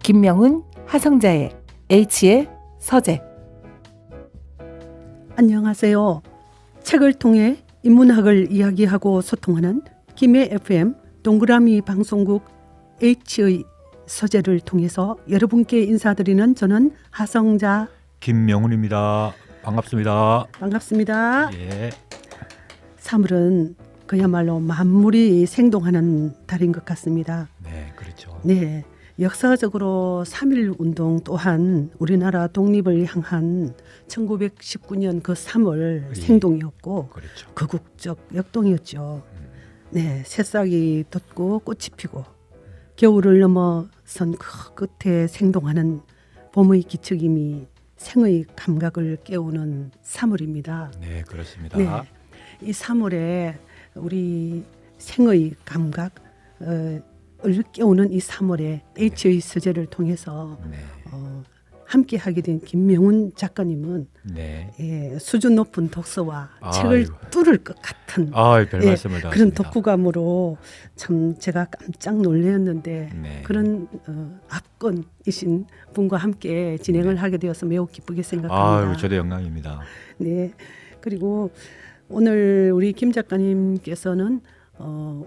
김명훈, 하성자의 H의 서재. 안녕하세요. 책을 통해 인문학을 이야기하고 소통하는 김해 FM 동그라미 방송국 H의 서재를 통해서 여러분께 인사드리는 저는 하성자 김명훈입니다. 반갑습니다. 반갑습니다. 예. 3월은 그야말로 만물이 생동하는 달인 것 같습니다. 네, 그렇죠. 네, 역사적으로 3.1 운동 또한 우리나라 독립을 향한 1919년 그 3월 예. 생동이었고 그렇죠. 거국적 역동이었죠. 네, 새싹이 돋고 꽃이 피고 겨울을 넘어선 그 끝에 생동하는 봄의 기척임이 생의 감각을 깨우는 3월입니다. 네, 그렇습니다. 네, 이 3월에 우리 생의 감각 을 깨우는 이 3월에 H의 서재를 통해서 네. 함께 하게 된 김명훈 작가님은 네. 예, 수준 높은 독서와 아이고. 책을 뚫을 것 같은 아, 별 예, 말씀을 다 그런 하십니다. 독후감으로 참 제가 깜짝 놀랐는데 네. 그런 압권이신 분과 함께 진행을 하게 되어서 매우 기쁘게 생각합니다. 아유, 저도 영광입니다. 네. 그리고 오늘 우리 김 작가님께서는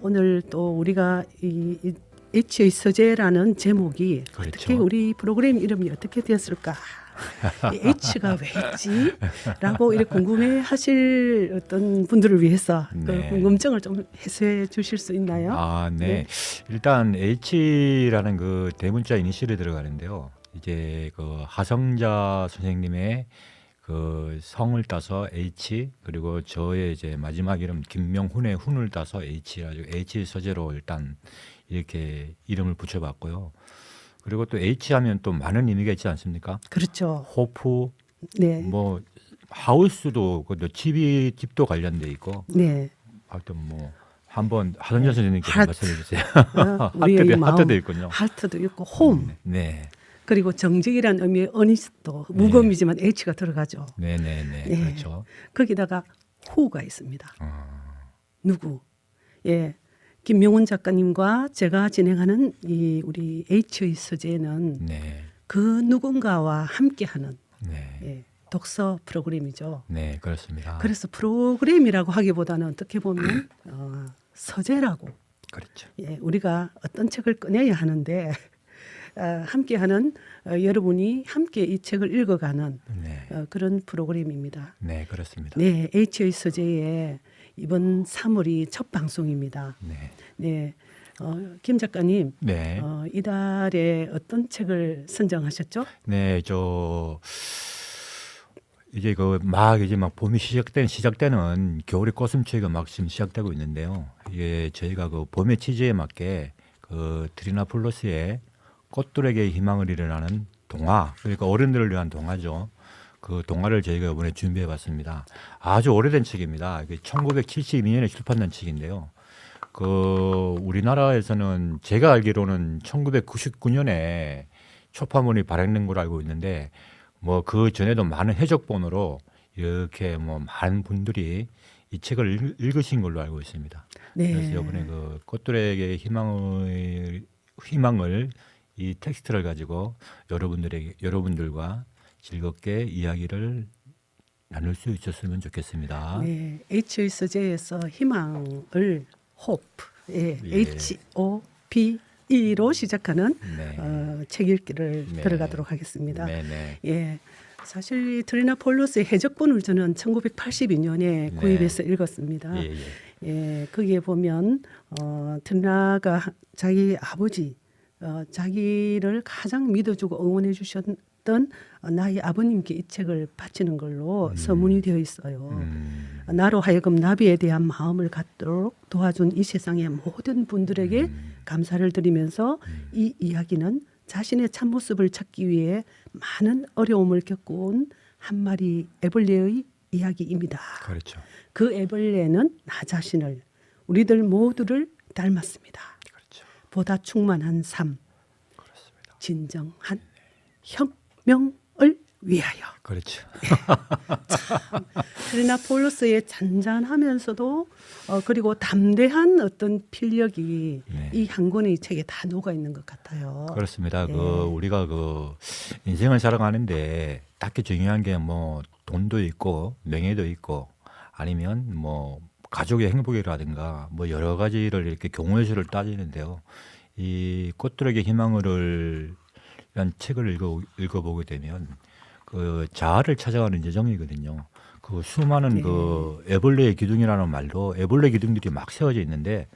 오늘 또 우리가 이 H의 서재라는 제목이 그렇죠. 어떻게 우리 프로그램 이름이 어떻게 되었을까? 이 H가 왜 있지? 라고 이렇게 궁금해하실 어떤 분들을 위해서 그 네. 궁금증을 좀 해소해 주실 수 있나요? 아, 네. 네. 일단 H라는 그 대문자 이니셜이 들어가는데요. 이제 그 하성자 선생님의 그 성을 따서 H, 그리고 저의 이제 마지막 이름 김명훈의 훈을 따서 H라고 H 서재로 일단 이렇게 이름을 붙여봤고요. 그리고 또 H 하면 또 많은 의미가 있지 않습니까? 그렇죠. 호프, 네. 뭐 하우스도 그 집도 관련돼 있고, 네. 하여튼 뭐 한번 하성자 선생님께서 하트. 말씀해 주세요. 우리의 마음, 하트도 있군요. 하트도 있고 홈. 네, 그리고 정직이라는 의미의 어니스도 무검이지만 H가 들어가죠. 네, 네, 네, 네. 그렇죠. 거기다가 후가 있습니다. 어, 누구? 예, 김명훈 작가님과 제가 진행하는 이 우리 H의 서재는 네, 그 누군가와 함께하는 네, 예, 독서 프로그램이죠. 네, 그렇습니다. 그래서 프로그램이라고 하기보다는 어떻게 보면 서재라고. 그렇죠. 예, 우리가 어떤 책을 꺼내야 하는데 함께하는 여러분이 함께 이 책을 읽어가는 네, 그런 프로그램입니다. 네, 그렇습니다. 네, H의 서재의 이번 3월이 첫 방송입니다. 네, 네, 김 작가님, 네, 이달에 어떤 책을 선정하셨죠? 네, 저 이제 이제 막 봄이 시작되는 겨울의 꽃샘추위가 막 지금 시작되고 있는데요. 이게 저희가 그 봄의 취지에 맞게 그 트리나폴로스의 꽃들에게 희망을 일어나는 동화, 그러니까 어른들을 위한 동화죠. 그 동화를 저희가 이번에 준비해봤습니다. 아주 오래된 책입니다. 이게 1972년에 출판된 책인데요. 그 우리나라에서는 제가 알기로는 1999년에 초판본이 발행된 걸로 알고 있는데, 뭐 그 전에도 많은 해적본으로 이렇게 뭐 많은 분들이 이 책을 읽으신 걸로 알고 있습니다. 네. 그래서 이번에 그 꽃들에게 희망을 이 텍스트를 가지고 여러분들과 즐겁게 이야기를 나눌 수 있었으면 좋겠습니다. 네, H의 서재에서 희망을 hope, 예, 예. HOPE로 시작하는 네. 책 읽기를 네. 들어가도록 하겠습니다. 네, 네. 예, 사실 트리나폴로스의 해적본을 저는 1982년에 네. 구입해서 읽었습니다. 예, 예. 예, 거기에 보면 트리나가 자기 아버지, 자기를 가장 믿어주고 응원해 주셨던 나의 아버님께 이 책을 바치는 걸로 서문이 되어 있어요. 나로 하여금 나비에 대한 마음을 갖도록 도와준 이 세상의 모든 분들에게 감사를 드리면서 이 이야기는 자신의 참모습을 찾기 위해 많은 어려움을 겪어온 한 마리 애벌레의 이야기입니다. 그렇죠. 그 애벌레는 나 자신을, 우리들 모두를 닮았습니다. 그렇죠. 보다 충만한 삶, 그렇습니다. 진정한 혁명을 위하여. 그렇죠. 헬레나 폴로스의 잔잔하면서도 그리고 담대한 어떤 필력이 네. 이 한 권의 책에 다 녹아 있는 것 같아요. 그렇습니다. 네. 우리가 인생을 살아가는데 딱히 중요한 게 뭐 돈도 있고 명예도 있고 아니면 뭐 가족의 행복이라든가 뭐 여러 가지를 이렇게 경우의 수를 따지는데요. 이 꽃들에게 희망을 이란 책을 읽어보게 되면 그 자아를 찾아가는 여정이거든요. 그 수많은 네. 그 애벌레의 기둥이라는 말도 애벌레 기둥들이 막 세워져 있는데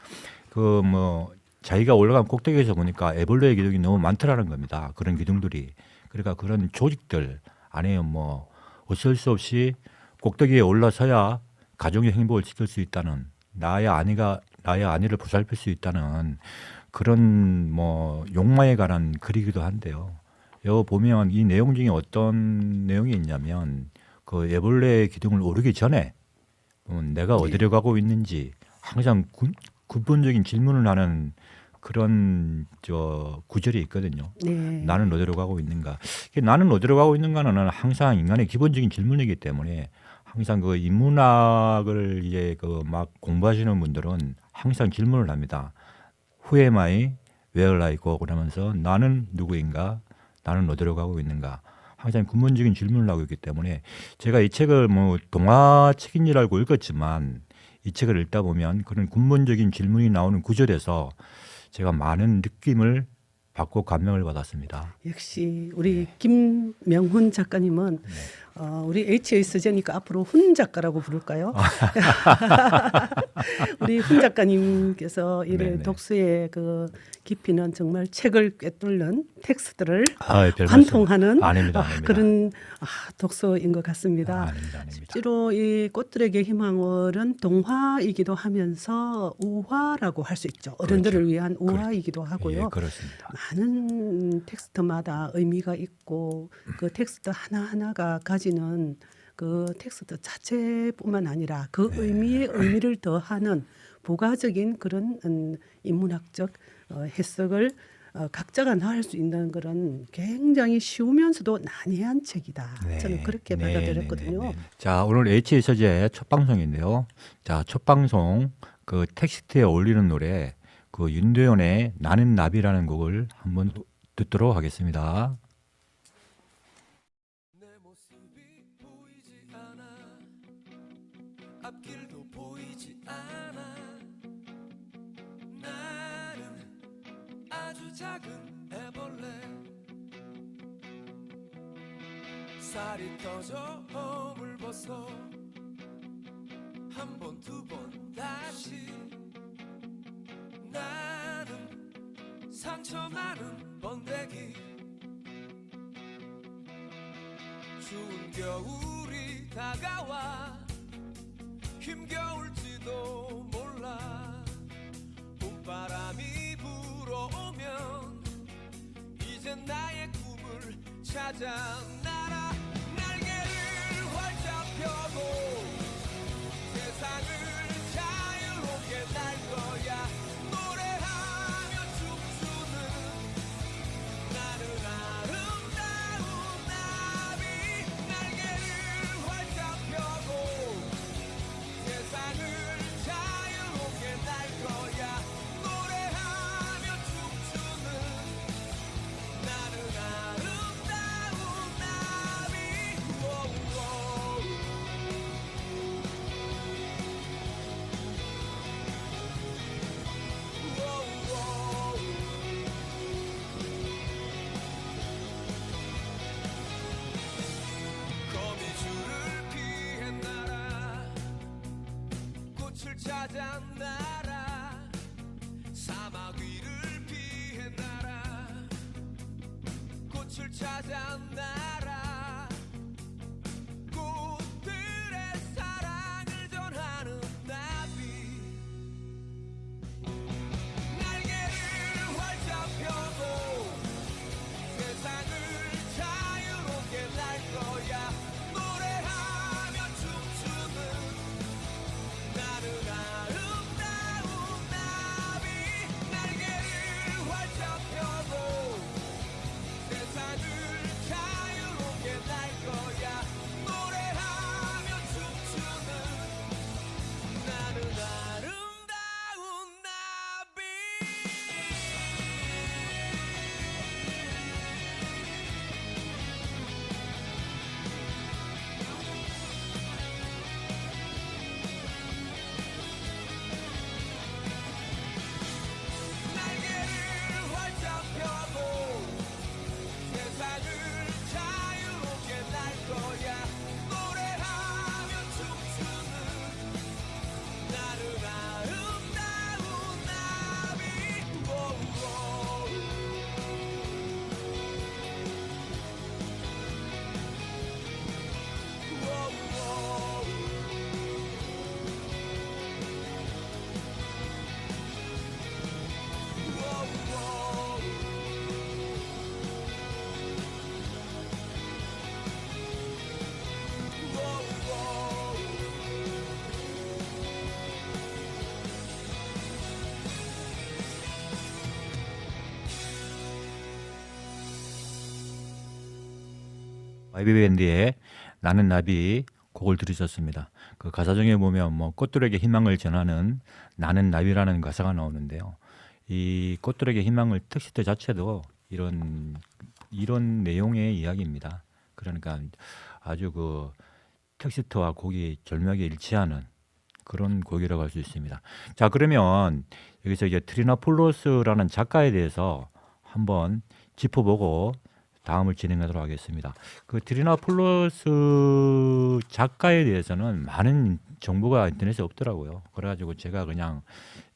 그 뭐 자기가 올라간 꼭대기에서 보니까 애벌레의 기둥이 너무 많더라는 겁니다. 그런 기둥들이. 그러니까 그런 조직들 아니면 뭐 어쩔 수 없이 꼭대기에 올라서야 가정의 행복을 지킬 수 있다는 나의 아내를 보살필 수 있다는 그런 뭐 욕망에 관한 글이기도 한데요. 여기 보면 이 내용 중에 어떤 내용이 있냐면 그 애벌레의 기둥을 오르기 전에 내가 어디로 가고 있는지 항상 근본적인 질문을 하는 그런 구절이 있거든요. 네. 나는 어디로 가고 있는가? 나는 어디로 가고 있는가는 항상 인간의 기본적인 질문이기 때문에 항상 그 인문학을 이제 그 막 공부하시는 분들은 항상 질문을 합니다. Who am I? Where I go? 그러면서 나는 누구인가? 나는 어디로 가고 있는가? 항상 근본적인 질문을 하고 있기 때문에 제가 이 책을 뭐 동화책인 줄 알고 읽었지만 이 책을 읽다 보면 그런 근본적인 질문이 나오는 구절에서 제가 많은 느낌을 받고 감명을 받았습니다. 역시 우리 김명훈 작가님은 우리 HA 서재니까 앞으로 훈 작가라고 부를까요? 우리 훈 작가님께서 이래 네네. 독서의 그 깊이는 정말 책을 꿰뚫는 텍스트를 별 관통하는 말씀. 아닙니다. 그런 독서인 것 같습니다. 아닙니다. 실제로 이 꽃들에게 희망을은 동화이기도 하면서 우화라고 할 수 있죠. 어른들을 위한 우화이기도 하고요. 예, 그렇습니다. 많은 텍스트마다 의미가 있고 그 텍스트 하나하나가 가지는 그 텍스트 자체뿐만 아니라 그 의미에 의미를 더하는 부가적인 그런 인문학적 해석을 각자가 나을 수 있는 그런 굉장히 쉬우면서도 난해한 책이다. 저는 그렇게 받아들였거든요. 자, 오늘 HA 서재 첫 방송인데요. 자, 첫 방송 그 텍스트에 어울리는 노래 그 윤도현의 나는 나비라는 곡을 한번 듣도록 하겠습니다. 내 모습이 보이지 않아 앞길도 보이지 않아 나는 아주 작은 애벌레 살이 터져 허물 벗어 한 번 두 번 다시 나는 상처 많은 번데기 추운 겨울이 다가와 힘겨울지도 몰라 봄바람이 불어오면 이젠 나의 꿈을 찾아 날아 날개를 활짝 펴고 세상을 자유롭게 날 거야 노래하며 춤추는 나는 아름다운 나비 날개를 활짝 펴고 세상을 자유롭게 날 거야 노래하며 춤추는 나는 아름다운 나비 거미줄을 피해 날아 꽃을 찾아 날아 사막 위를 피해 날아 꽃을 찾아 날아 꽃들의 사랑을 전하는 나비 날개를 활짝 펴고 세상을 자유롭게 날 거야 노래하며 춤추는 나는 아름다운 나비 날개를 활짝 펴고 세상을 자유롭게 바이브밴드의 나는 나비 곡을 들으셨습니다. 그 가사 중에 보면 뭐 꽃들에게 희망을 전하는 나는 나비라는 가사가 나오는데요. 이 꽃들에게 희망을 텍스트 자체도 이런 내용의 이야기입니다. 그러니까 아주 그 텍스트와 곡이 절묘하게 일치하는 그런 곡이라고 할 수 있습니다. 자, 그러면 여기서 이제 트리나폴로스라는 작가에 대해서 한번 짚어보고 다음을 진행하도록 하겠습니다. 그 트리나폴로스 작가에 대해서는 많은 정보가 인터넷에 없더라고요. 그래가지고 제가 그냥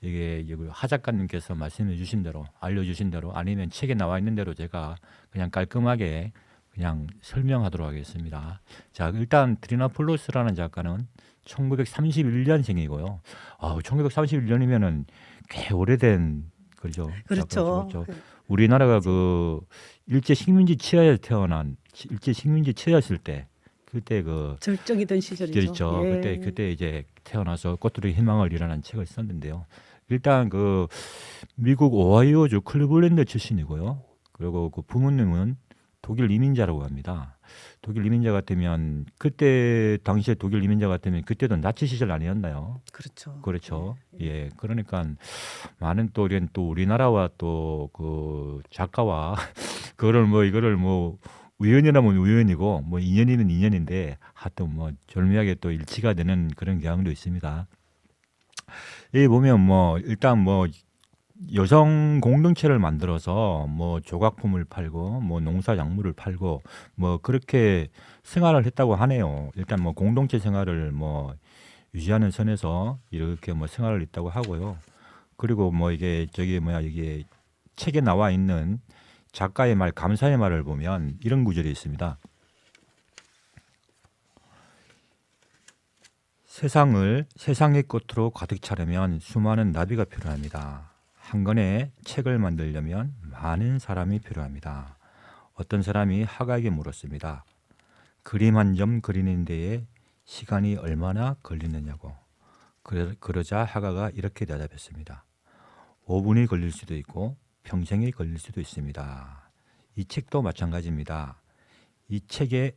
이게 하 작가님께서 말씀해 주신 대로, 알려주신 대로, 아니면 책에 나와 있는 대로 제가 그냥 깔끔하게 그냥 설명하도록 하겠습니다. 자, 일단 트리나폴로스라는 작가는 1931년생이고요. 1931년이면은 꽤 오래된 그죠? 그렇죠. 작가죠. 우리나라가 그 일제 식민지 치하였을 때 그때 그 절정이던 시절이죠. 그렇죠. 예. 그때 이제 태어나서 꽃들의 희망을 이라는 책을 썼는데요. 일단 그 미국 오하이오주 클리블랜드 출신이고요. 그리고 그 부모님은 독일 이민자라고 합니다. 독일 이민자 같으면 그때 당시에 독일 이민자 같으면 그때도 나치 시절 아니었나요? 그렇죠. 그렇죠. 예. 그러니까 많은 또 우리나라와 또 그 작가와 이거를 뭐 우연이라면 우연이고 뭐 인연이면 인연인데 하여튼 뭐 절묘하게 또 일치가 되는 그런 경향도 있습니다. 여기 보면 뭐 일단 뭐 여성 공동체를 만들어서 뭐 조각품을 팔고 뭐 농사 작물을 팔고 뭐 그렇게 생활을 했다고 하네요. 일단 뭐 공동체 생활을 뭐 유지하는 선에서 이렇게 뭐 생활을 했다고 하고요. 그리고 뭐 이게 이게 책에 나와 있는 작가의 말, 감사의 말을 보면 이런 구절이 있습니다. 세상의 꽃으로 가득 차려면 수많은 나비가 필요합니다. 한 권의 책을 만들려면 많은 사람이 필요합니다. 어떤 사람이 하가에게 물었습니다. 그림 한 점 그리는 데에 시간이 얼마나 걸리느냐고. 그러자 하가가 이렇게 대답했습니다. 5분이 걸릴 수도 있고 평생이 걸릴 수도 있습니다. 이 책도 마찬가지입니다. 이 책이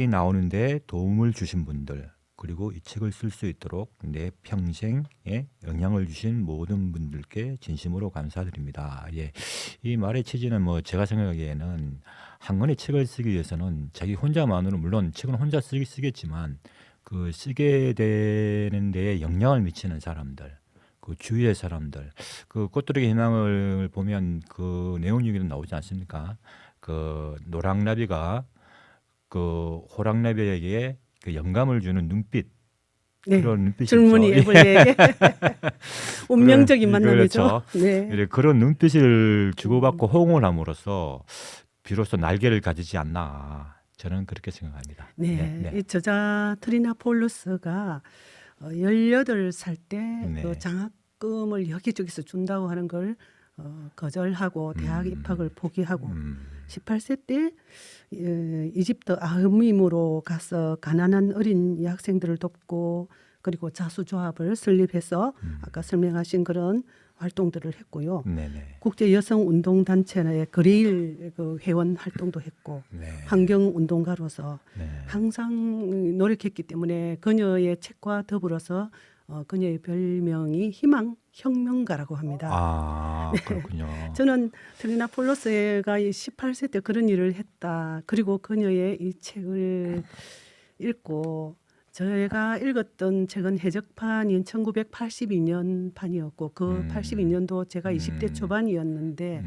나오는데 도움을 주신 분들, 그리고 이 책을 쓸 수 있도록 내 평생에 영향을 주신 모든 분들께 진심으로 감사드립니다. 예, 이 말의 취지는 뭐 제가 생각하기에는 한 권의 책을 쓰기 위해서는 자기 혼자만으로 물론 책은 혼자 쓰겠지만 그 쓰게 되는 데에 영향을 미치는 사람들, 그 주위의 사람들, 그 꽃들에게 희망을 보면 그 내용 얘기도 나오지 않습니까? 그 노랑나비가 그 호랑나비에게 그 영감을 주는 눈빛, 네. 그런 눈빛이 줄무늬 있죠. 애벌레에게 운명적인 만남이죠. 그렇죠. 네. 그런 눈빛을 주고받고 호응을 함으로써 비로소 날개를 가지지 않나, 저는 그렇게 생각합니다. 네. 이 저자 트리나폴로스가 18살 때 네. 그 장학금을 여기저기서 준다고 하는 걸 거절하고 대학 입학을 포기하고 18세 때 이집트 아흐밈으로 가서 가난한 어린 여학생들을 돕고 그리고 자수조합을 설립해서 아까 설명하신 그런 활동들을 했고요. 네네. 국제 여성 운동 단체의 그레일 그 회원 활동도 했고 네. 환경 운동가로서 네. 항상 노력했기 때문에 그녀의 책과 더불어서 그녀의 별명이 희망 혁명가라고 합니다. 아, 그렇군요. 저는 트리나폴로스가 18세 때 그런 일을 했다. 그리고 그녀의 이 책을 읽고 제가 읽었던 책은 해적판인 1982년 판이었고 그 82년도 제가 20대 초반이었는데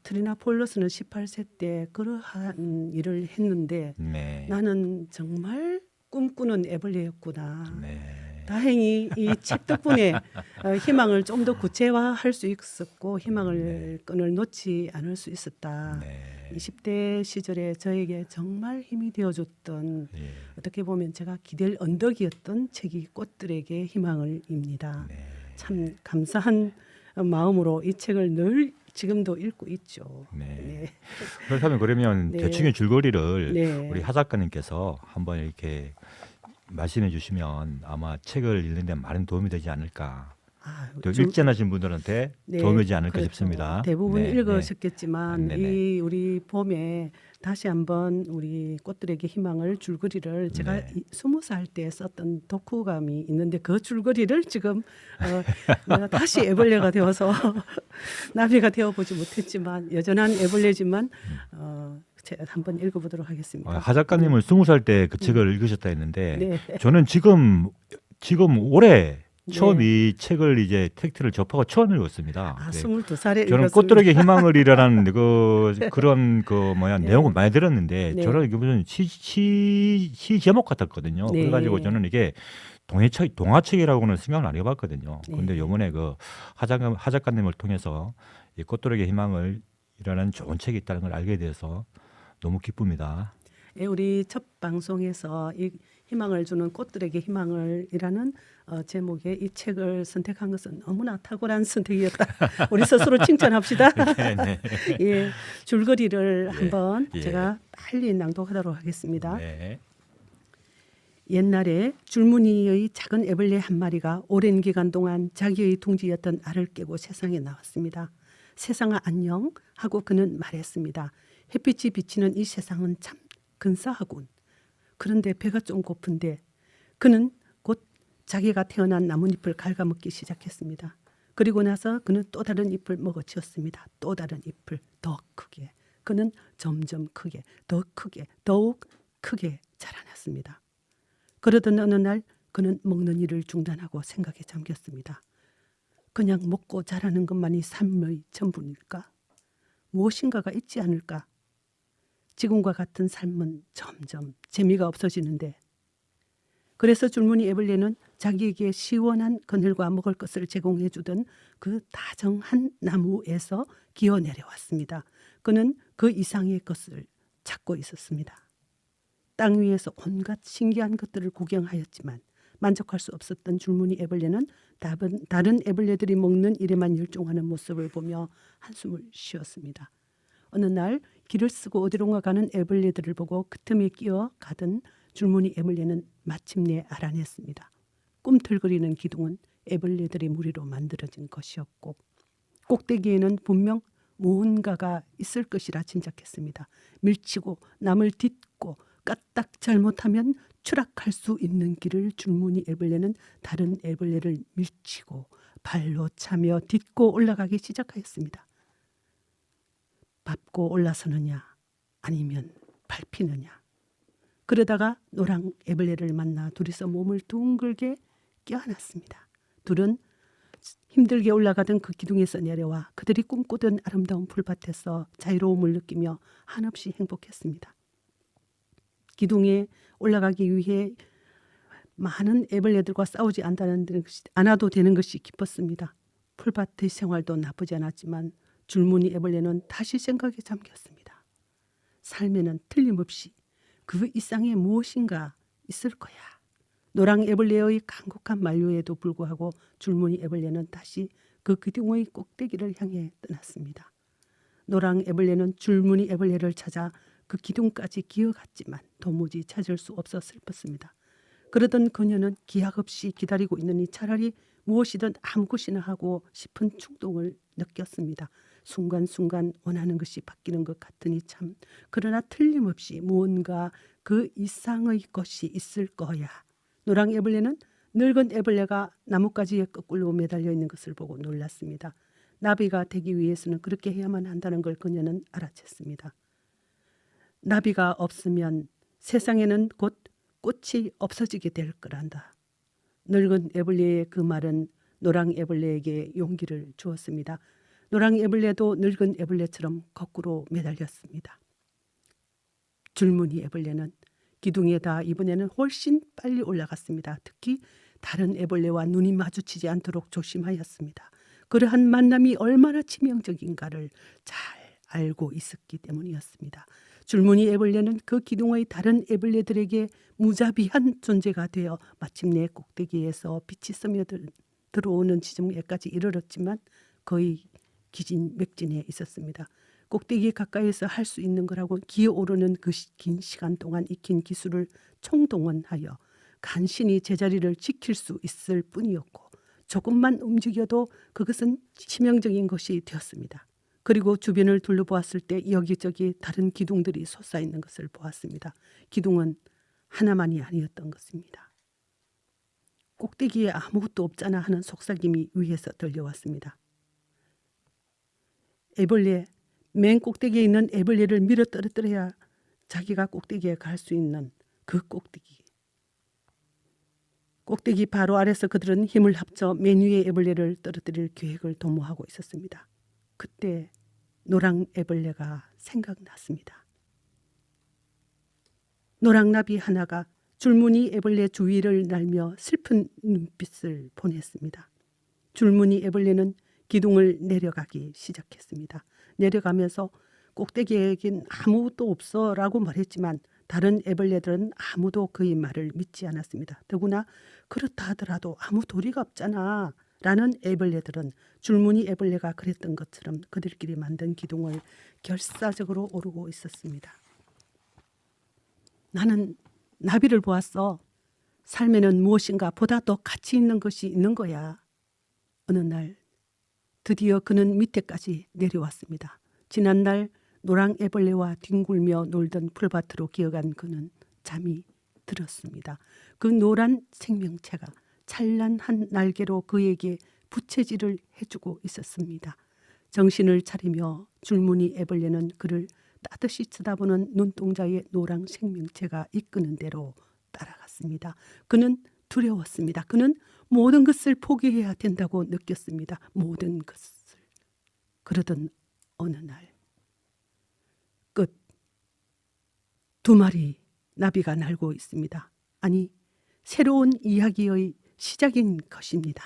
트리나폴로스는 18세 때 그러한 일을 했는데 네. 나는 정말 꿈꾸는 애벌레였구나. 네. 다행히 이 책 덕분에 희망을 좀 더 구체화할 수 있었고 희망을 끈을 놓지 않을 수 있었다. 네. 20대 시절에 저에게 정말 힘이 되어줬던 예. 어떻게 보면 제가 기댈 언덕이었던 책이 꽃들에게 희망을입니다. 네. 참 감사한 마음으로 이 책을 늘 지금도 읽고 있죠. 네. 그렇다면 그러면 네. 대충의 줄거리를 네. 우리 하 작가님께서 한번 이렇게 말씀해 주시면 아마 책을 읽는 데 많은 도움이 되지 않을까 또 좀- 일전하신 분들한테 네, 도움이 되지 않을까 그렇죠. 싶습니다. 대부분 네, 읽으셨겠지만 네. 네네. 이 우리 봄에 다시 한번 우리 꽃들에게 희망을 줄거리를 제가 네. 20살 때 썼던 독후감이 있는데 그 줄거리를 지금 내가 다시 애벌레가 되어서 나비가 되어보지 못했지만 여전한 애벌레지만 제가 한번 읽어보도록 하겠습니다. 하 작가님은 20살 때 그 책을 읽으셨다 했는데 네. 저는 지금 올해 처음 네. 이 책을 이제 텍스트를 접하고 처음 읽었습니다. 아, 네. 22살에 저는 읽었습니다. 꽃들에게 희망을이라는 그런 네. 내용을 많이 들었는데 네. 저는 이게 무슨 시 제목 같았거든요. 네. 그래가지고 저는 이게 동화책이라고는 생각을 안 해봤거든요. 네. 근데 이번에 그 하 작가님을 통해서 이 꽃들에게 희망을이라는 좋은 책이 있다는 걸 알게 돼서 너무 기쁩니다. 예, 우리 첫 방송에서 이 희망을 주는 꽃들에게 희망을이라는 제목의 이 책을 선택한 것은 너무나 탁월한 선택이었다. 우리 스스로 칭찬합시다. 네, 네. 예, 줄거리를 예, 한번 예. 제가 빨리 낭독하도록 하겠습니다. 네. 옛날에 줄무늬의 작은 애벌레 한 마리가 오랜 기간 동안 자기의 둥지였던 알을 깨고 세상에 나왔습니다. 세상아 안녕 하고 그는 말했습니다. 햇빛이 비치는 이 세상은 참 근사하군. 그런데 배가 좀 고픈데 그는 곧 자기가 태어난 나뭇잎을 갉아먹기 시작했습니다. 그리고 나서 그는 또 다른 잎을 먹어치웠습니다. 또 다른 잎을 더 크게. 그는 점점 크게, 더 크게, 더욱 크게 자라났습니다. 그러던 어느 날 그는 먹는 일을 중단하고 생각에 잠겼습니다. 그냥 먹고 자라는 것만이 삶의 전부일까? 무엇인가가 있지 않을까? 지금과 같은 삶은 점점 재미가 없어지는데 그래서 줄무늬 애벌레는 자기에게 시원한 그늘과 먹을 것을 제공해 주던 그 다정한 나무에서 기어 내려왔습니다. 그는 그 이상의 것을 찾고 있었습니다. 땅 위에서 온갖 신기한 것들을 구경하였지만 만족할 수 없었던 줄무늬 애벌레는 다른 애벌레들이 먹는 일에만 열중하는 모습을 보며 한숨을 쉬었습니다. 어느 날 길을 쓰고 어디론가 가는 애벌레들을 보고 그 틈에 끼어 가던 줄무늬 애벌레는 마침내 알아냈습니다. 꿈틀거리는 기둥은 애벌레들의 무리로 만들어진 것이었고 꼭대기에는 분명 무언가가 있을 것이라 짐작했습니다. 밀치고 남을 딛고 까딱 잘못하면 추락할 수 있는 길을 줄무늬 애벌레는 다른 애벌레를 밀치고 발로 차며 딛고 올라가기 시작하였습니다. 밟고 올라서느냐 아니면 밟히느냐. 그러다가 노랑 애벌레를 만나 둘이서 몸을 둥글게 껴안았습니다. 둘은 힘들게 올라가던 그 기둥에서 내려와 그들이 꿈꾸던 아름다운 풀밭에서 자유로움을 느끼며 한없이 행복했습니다. 기둥에 올라가기 위해 많은 애벌레들과 싸우지 않아도 되는 것이 기뻤습니다. 풀밭의 생활도 나쁘지 않았지만 줄무늬 애벌레는 다시 생각에 잠겼습니다. 삶에는 틀림없이 그 이상의 무엇인가 있을 거야. 노랑 애벌레의 간곡한 만류에도 불구하고 줄무늬 애벌레는 다시 그 기둥의 꼭대기를 향해 떠났습니다. 노랑 애벌레는 줄무늬 애벌레를 찾아 그 기둥까지 기어갔지만 도무지 찾을 수 없어 슬펐습니다. 그러던 그녀는 기약 없이 기다리고 있느니 차라리 무엇이든 아무 것이나 하고 싶은 충동을 느꼈습니다. 순간순간 원하는 것이 바뀌는 것 같으니 참. 그러나 틀림없이 무언가 그 이상의 것이 있을 거야. 노랑 애벌레는 늙은 애벌레가 나뭇가지에 거꾸로 매달려 있는 것을 보고 놀랐습니다. 나비가 되기 위해서는 그렇게 해야만 한다는 걸 그녀는 알아챘습니다. 나비가 없으면 세상에는 곧 꽃이 없어지게 될 거란다. 늙은 애벌레의 그 말은 노랑 애벌레에게 용기를 주었습니다. 노랑 애벌레도 늙은 애벌레처럼 거꾸로 매달렸습니다. 줄무늬 애벌레는 기둥에다 이번에는 훨씬 빨리 올라갔습니다. 특히 다른 애벌레와 눈이 마주치지 않도록 조심하였습니다. 그러한 만남이 얼마나 치명적인가를 잘 알고 있었기 때문이었습니다. 줄무늬 애벌레는 그 기둥의 다른 애벌레들에게 무자비한 존재가 되어 마침내 꼭대기에서 빛이 스며들어오는 지점에까지 이르렀지만 거의 기진맥진해 있었습니다. 꼭대기 가까이에서 할 수 있는 거라고 기어오르는 그 긴 시간 동안 익힌 기술을 총동원하여 간신히 제자리를 지킬 수 있을 뿐이었고 조금만 움직여도 그것은 치명적인 것이 되었습니다. 그리고 주변을 둘러보았을 때 여기저기 다른 기둥들이 솟아있는 것을 보았습니다. 기둥은 하나만이 아니었던 것입니다. 꼭대기에 아무것도 없잖아 하는 속삭임이 위에서 들려왔습니다. 애벌레, 맨 꼭대기에 있는 애벌레를 밀어 떨어뜨려야 자기가 꼭대기에 갈 수 있는 그 꼭대기. 꼭대기 바로 아래서 그들은 힘을 합쳐 맨 위에 애벌레를 떨어뜨릴 계획을 도모하고 있었습니다. 그때 노랑 애벌레가 생각났습니다. 노랑나비 하나가 줄무늬 애벌레 주위를 날며 슬픈 눈빛을 보냈습니다. 줄무늬 애벌레는 기둥을 내려가기 시작했습니다. 내려가면서 꼭대기에겐 아무것도 없어라고 말했지만 다른 애벌레들은 아무도 그의 말을 믿지 않았습니다. 더구나 그렇다 하더라도 아무 도리가 없잖아 라는 애벌레들은 줄무늬 애벌레가 그랬던 것처럼 그들끼리 만든 기둥을 결사적으로 오르고 있었습니다. 나는 나비를 보았어. 삶에는 무엇인가 보다 더 가치 있는 것이 있는 거야. 어느 날 드디어 그는 밑에까지 내려왔습니다. 지난날 노랑 애벌레와 뒹굴며 놀던 풀밭으로 기어간 그는 잠이 들었습니다. 그 노란 생명체가 찬란한 날개로 그에게 부채질을 해주고 있었습니다. 정신을 차리며 줄무늬 애벌레는 그를 따뜻이 쳐다보는 눈동자의 노랑 생명체가 이끄는 대로 따라갔습니다. 그는 두려웠습니다. 그는 모든 것을 포기해야 된다고 느꼈습니다. 모든 것을. 그러던 어느 날 끝. 2마리 나비가 날고 있습니다. 아니, 새로운 이야기의 시작인 것입니다.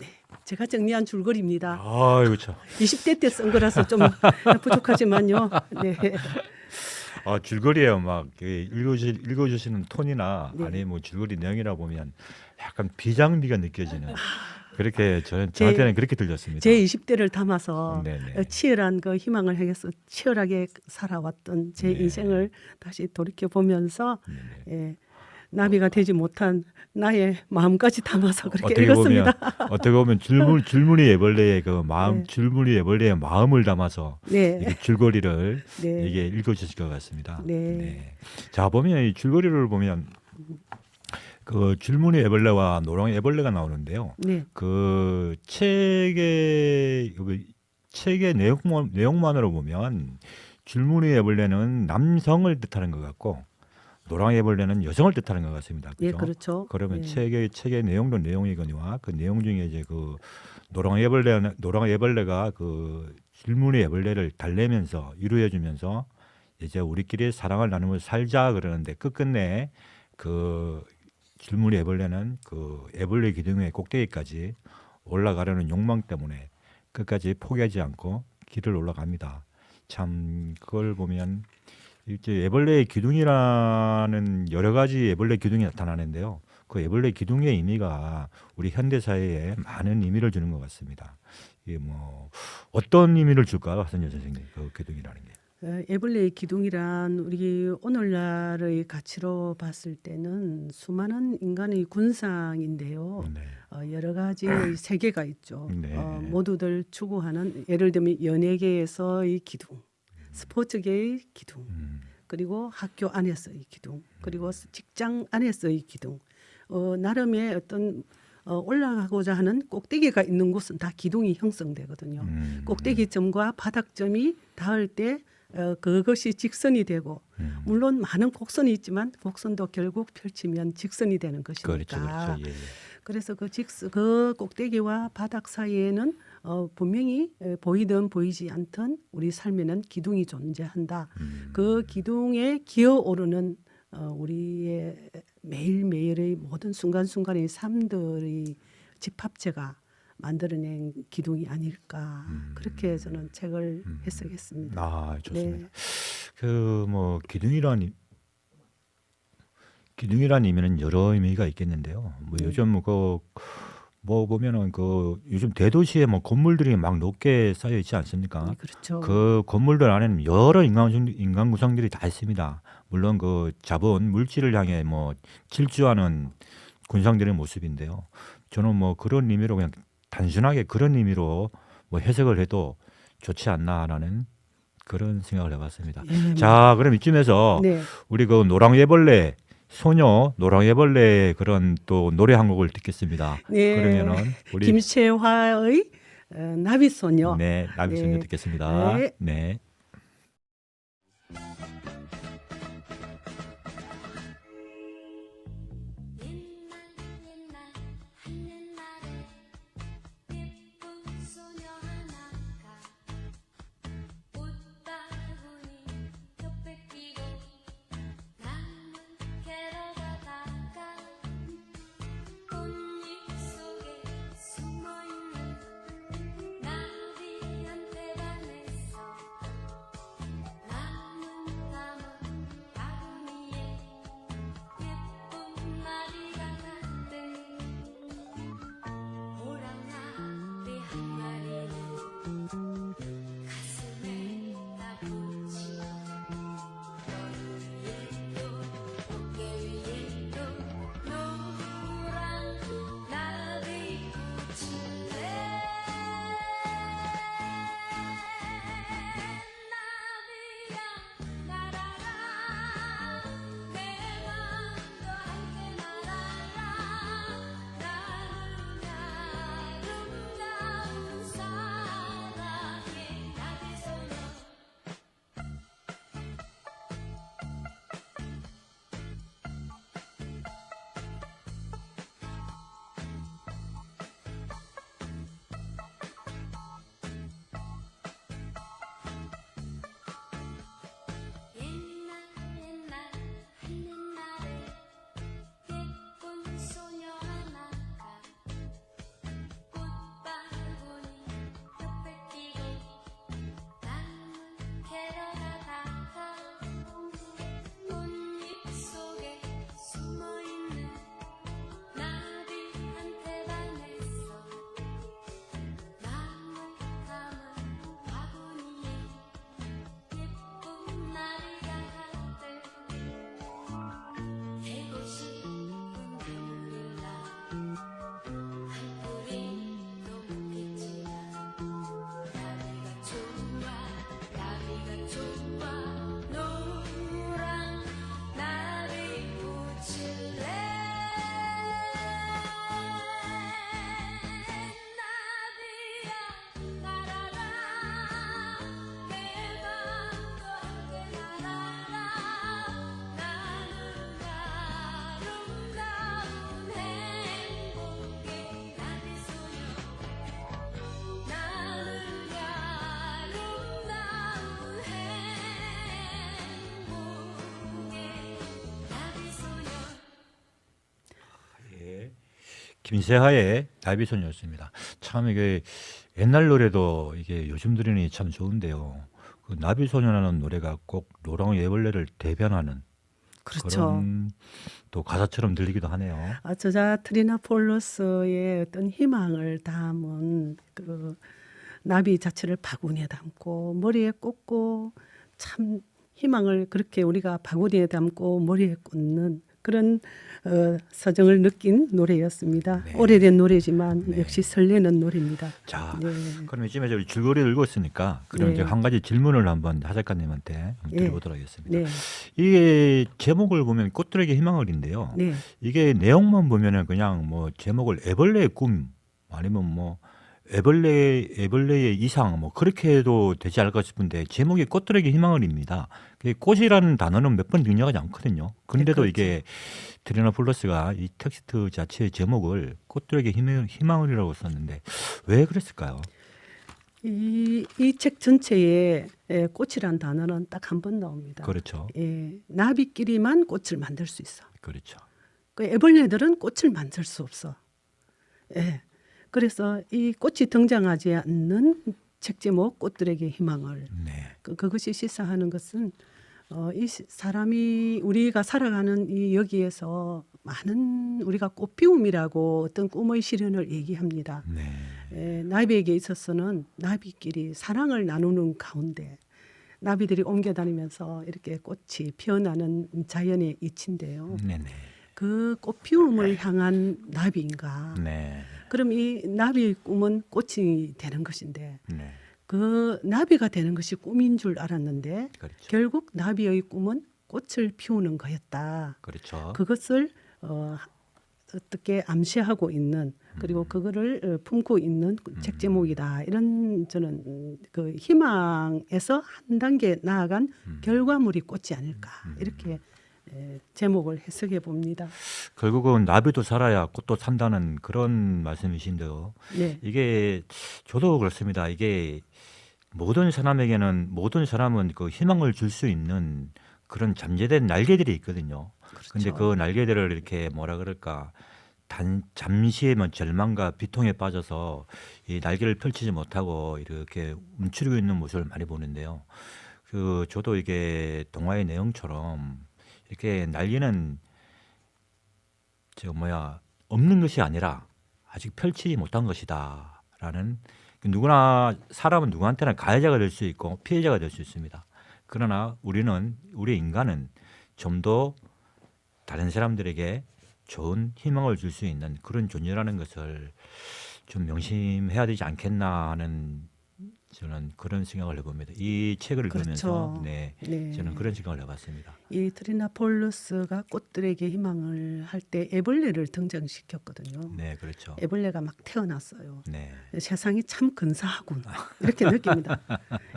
네, 제가 정리한 줄거리입니다. 아이고 참. 20대 때 쓴 거라서 좀 부족하지만요. 네. 아 줄거리에요. 막 읽어주시는 톤이나 네. 아니 뭐 줄거리 내용이라 보면 약간 비장미가 느껴지는 그렇게 저한테는 그렇게 들렸습니다. 제 20대를 담아서 네네. 치열한 그 희망을 향해서 치열하게 살아왔던 제 네. 인생을 다시 돌이켜 보면서 네네. 예, 나비가 되지 못한 나의 마음까지 담아서 그렇게 어떻게 읽었습니다. 어떻게 보면 줄무늬 애벌레의 그 마음, 네. 줄무늬 애벌레의 마음을 담아서 네, 이게 줄거리를 네. 이게 읽어주실 것 같습니다. 네. 자 보면 이 줄거리를 보면 그 줄무늬 애벌레와 노랑 애벌레가 나오는데요. 네, 그 책의 내용만으로 보면 줄무늬 애벌레는 남성을 뜻하는 것 같고 노랑 애벌레는 여성을 뜻하는 것 같습니다. 예, 그죠? 그렇죠. 그러면 예. 책의 내용도 내용이거니와 그 내용 중에 이제 그 노랑 애벌레가 그 줄무늬 애벌레를 달래면서 위로해주면서 이제 우리끼리 사랑을 나누며 살자 그러는데 끝끝내 그 줄무늬 애벌레는 그 애벌레 기둥의 꼭대기까지 올라가려는 욕망 때문에 끝까지 포기하지 않고 길을 올라갑니다. 참 그걸 보면 이제 애벌레의 기둥이라는 여러 가지 애벌레 기둥이 나타나는데요. 그 애벌레 기둥의 의미가 우리 현대 사회에 많은 의미를 주는 것 같습니다. 이게 뭐 어떤 의미를 줄까, 하선재 선생님, 그 기둥이라는 게? 애벌레의 기둥이란 우리 오늘날의 가치로 봤을 때는 수많은 인간의 군상인데요. 네. 여러 가지 세계가 있죠. 네. 모두들 추구하는 예를 들면 연예계에서의 기둥, 스포츠계의 기둥, 그리고 학교 안에서의 기둥, 그리고 직장 안에서의 기둥. 나름의 어떤 올라가고자 하는 꼭대기가 있는 곳은 다 기둥이 형성되거든요. 꼭대기점과 바닥점이 닿을 때 그것이 직선이 되고 물론 많은 곡선이 있지만 곡선도 결국 펼치면 직선이 되는 것이니까. 그렇죠. 예. 그래서 그 꼭대기와 바닥 사이에는 분명히 보이든 보이지 않든 우리 삶에는 기둥이 존재한다. 그 기둥에 기어오르는 우리의 매일매일의 모든 순간순간의 삶들의 집합체가 만들어낸 기둥이 아닐까. 그렇게 저는 책을 해석했습니다. 아 좋습니다. 네. 그 뭐 기둥이란 의미는 여러 의미가 있겠는데요. 뭐 요즘 뭐 보면은 그 요즘 대도시에 뭐 건물들이 막 높게 쌓여 있지 않습니까? 그렇죠. 그 건물들 안에는 여러 인간 구성들이 다 있습니다. 물론 그 자본 물질을 향해 뭐 질주하는 군상들의 모습인데요. 저는 뭐 그런 의미로 그냥 단순하게 그런 의미로 뭐 해석을 해도 좋지 않나라는 그런 생각을 해봤습니다. 예, 자, 그럼 이쯤에서 네. 우리 그 노랑애벌레 소녀 노랑애벌레 그런 또 노래 한 곡을 듣겠습니다. 네. 그러면은 우리 김채화의 나비소녀. 네, 나비소녀 네. 듣겠습니다. 네. 네. 예쁜 소녀 하나가 웃다보니 옆에 끼고 나무 캐러 가다가 꽃잎 속에 숨어있는 나비한테 반해서 나무 감은 바구니에 예쁜 나비가 갔대. 호랑나비 한 마리는 가슴에 다 붙이고 널 위에도 어깨 위에도 노란 나비 붙일래. 나비야 날아라 내 맘도 함께 날아라. 나는 아름다운 사랑의 나비소녀. 옛날 하늘날에 예쁜 소녀 하나가 꽃바구니 옆에 끼고 나무 캐러 가다가 꽃잎 속에 숨어있는 나비한테 반해서 나무 감은 바구니에 예쁜 나비가 갔대. 되고 싶은 하늘을 한 뿌리도 못했지만 나비가 좋아 노란 나비 붙일래. 나비야 날아라 내 맘도 함께 날아라. 나는 아름다운 행복의 나비소녀. 나는 아름다운 행복의 나비소녀. 예. 김세하의 나비소녀였습니다. 참 이게 옛날 노래도 이게 요즘 들으니 참 좋은데요. 그 나비소녀라는 노래가 꼭 노랑애벌레를 대변하는 그렇죠. 그런 또 가사처럼 들리기도 하네요. 저자 트리나폴로스의 어떤 희망을 담은 그 나비 자체를 바구니에 담고 머리에 꽂고 참 희망을 그렇게 우리가 바구니에 담고 머리에 꽂는 그런 서정을 느낀 노래였습니다. 네. 오래된 노래지만 네. 역시 설레는 노래입니다. 자, 네. 그럼 이쯤에 저희 줄거리를 읽었으니까 그럼 네. 이제 한 가지 질문을 한번 하 작가님한테 한번 예. 드려보도록 하겠습니다. 네. 이게 제목을 보면 꽃들에게 희망을인데요. 네. 이게 내용만 보면은 그냥 뭐 제목을 애벌레의 꿈 아니면 뭐 애벌레의 이상 뭐 그렇게 해도 되지 않을까 싶은데 제목이 꽃들에게 희망을입니다. 꽃이라는 단어는 몇 번 등장하지 않거든요. 근데도 그렇죠. 이게 트리나폴로스가 이 텍스트 자체의 제목을 꽃들에게 희망을이라고 썼는데 왜 그랬을까요? 이 책 전체에 꽃이란 단어는 딱 한 번 나옵니다. 그렇죠. 나비끼리만 꽃을 만들 수 있어. 그렇죠. 그 애벌레들은 꽃을 만들 수 없어. 예. 그래서 이 꽃이 등장하지 않는 책 제목 꽃들에게 희망을 네. 그것이 시사하는 것은 이 사람이 우리가 살아가는 이 여기에서 많은 우리가 꽃피움이라고 어떤 꿈의 실현을 얘기합니다. 네. 나비에게 있어서는 나비끼리 사랑을 나누는 가운데 나비들이 옮겨 다니면서 이렇게 꽃이 피어나는 자연의 이치인데요. 네네. 그 꽃피움을 향한 나비인가? 네. 그럼 이 나비의 꿈은 꽃이 되는 것인데 네. 그 나비가 되는 것이 꿈인 줄 알았는데 그렇죠. 결국 나비의 꿈은 꽃을 피우는 거였다. 그렇죠. 그것을 어떻게 암시하고 있는 그리고 그거를 품고 있는 책 제목이다. 이런 저는 그 희망에서 한 단계 나아간 결과물이 꽃이 아닐까 이렇게 제목을 해석해 봅니다. 결국은 나비도 살아야 꽃도 산다는 그런 말씀이신데요. 네, 이게 저도 그렇습니다. 이게 모든 사람은 그 희망을 줄 수 있는 그런 잠재된 날개들이 있거든요. 근데 그렇죠. 그 날개들을 이렇게 뭐라 그럴까 잠시의 뭐 절망과 비통에 빠져서 이 날개를 펼치지 못하고 이렇게 움츠리고 있는 모습을 많이 보는데요. 그 저도 이게 동화의 내용처럼 이렇게 날개는 없는 것이 아니라 아직 펼치지 못한 것이다라는 누구나 사람은 누구한테나 가해자가 될 수 있고 피해자가 될 수 있습니다. 그러나 우리 인간은 좀 더 다른 사람들에게 좋은 희망을 줄 수 있는 그런 존재라는 것을 좀 명심해야 되지 않겠나 하는 저는 그런 생각을 해봅니다. 이 책을 읽으면서 그렇죠. 네, 네. 저는 그런 생각을 해봤습니다. 이 트리나폴루스가 꽃들에게 희망을 할 때 애벌레를 등장시켰거든요. 네, 그렇죠. 애벌레가 막 태어났어요. 네, 세상이 참 근사하군 이렇게 느낍니다.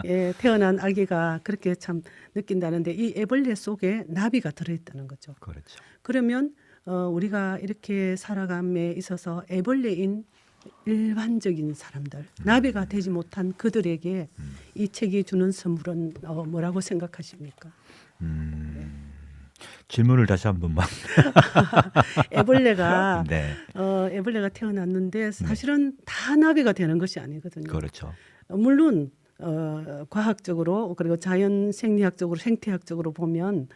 예, 태어난 아기가 그렇게 참 느낀다는데 이 애벌레 속에 나비가 들어있다는 거죠. 그렇죠. 그러면 우리가 이렇게 살아감에 있어서 애벌레인 일반적인 사람들, 나비가 되지 못한 그들에게 이 책이 주는 선물은 뭐라고 생각하십니까? 질문을 다시 한 번만. 애벌레가 네, 애벌레가 태어났는데 사실은 다 나비가 되는 것이 아니거든요. 그렇죠. 물론 과학적으로 그리고 자연 생리학적으로 생태학적으로 보면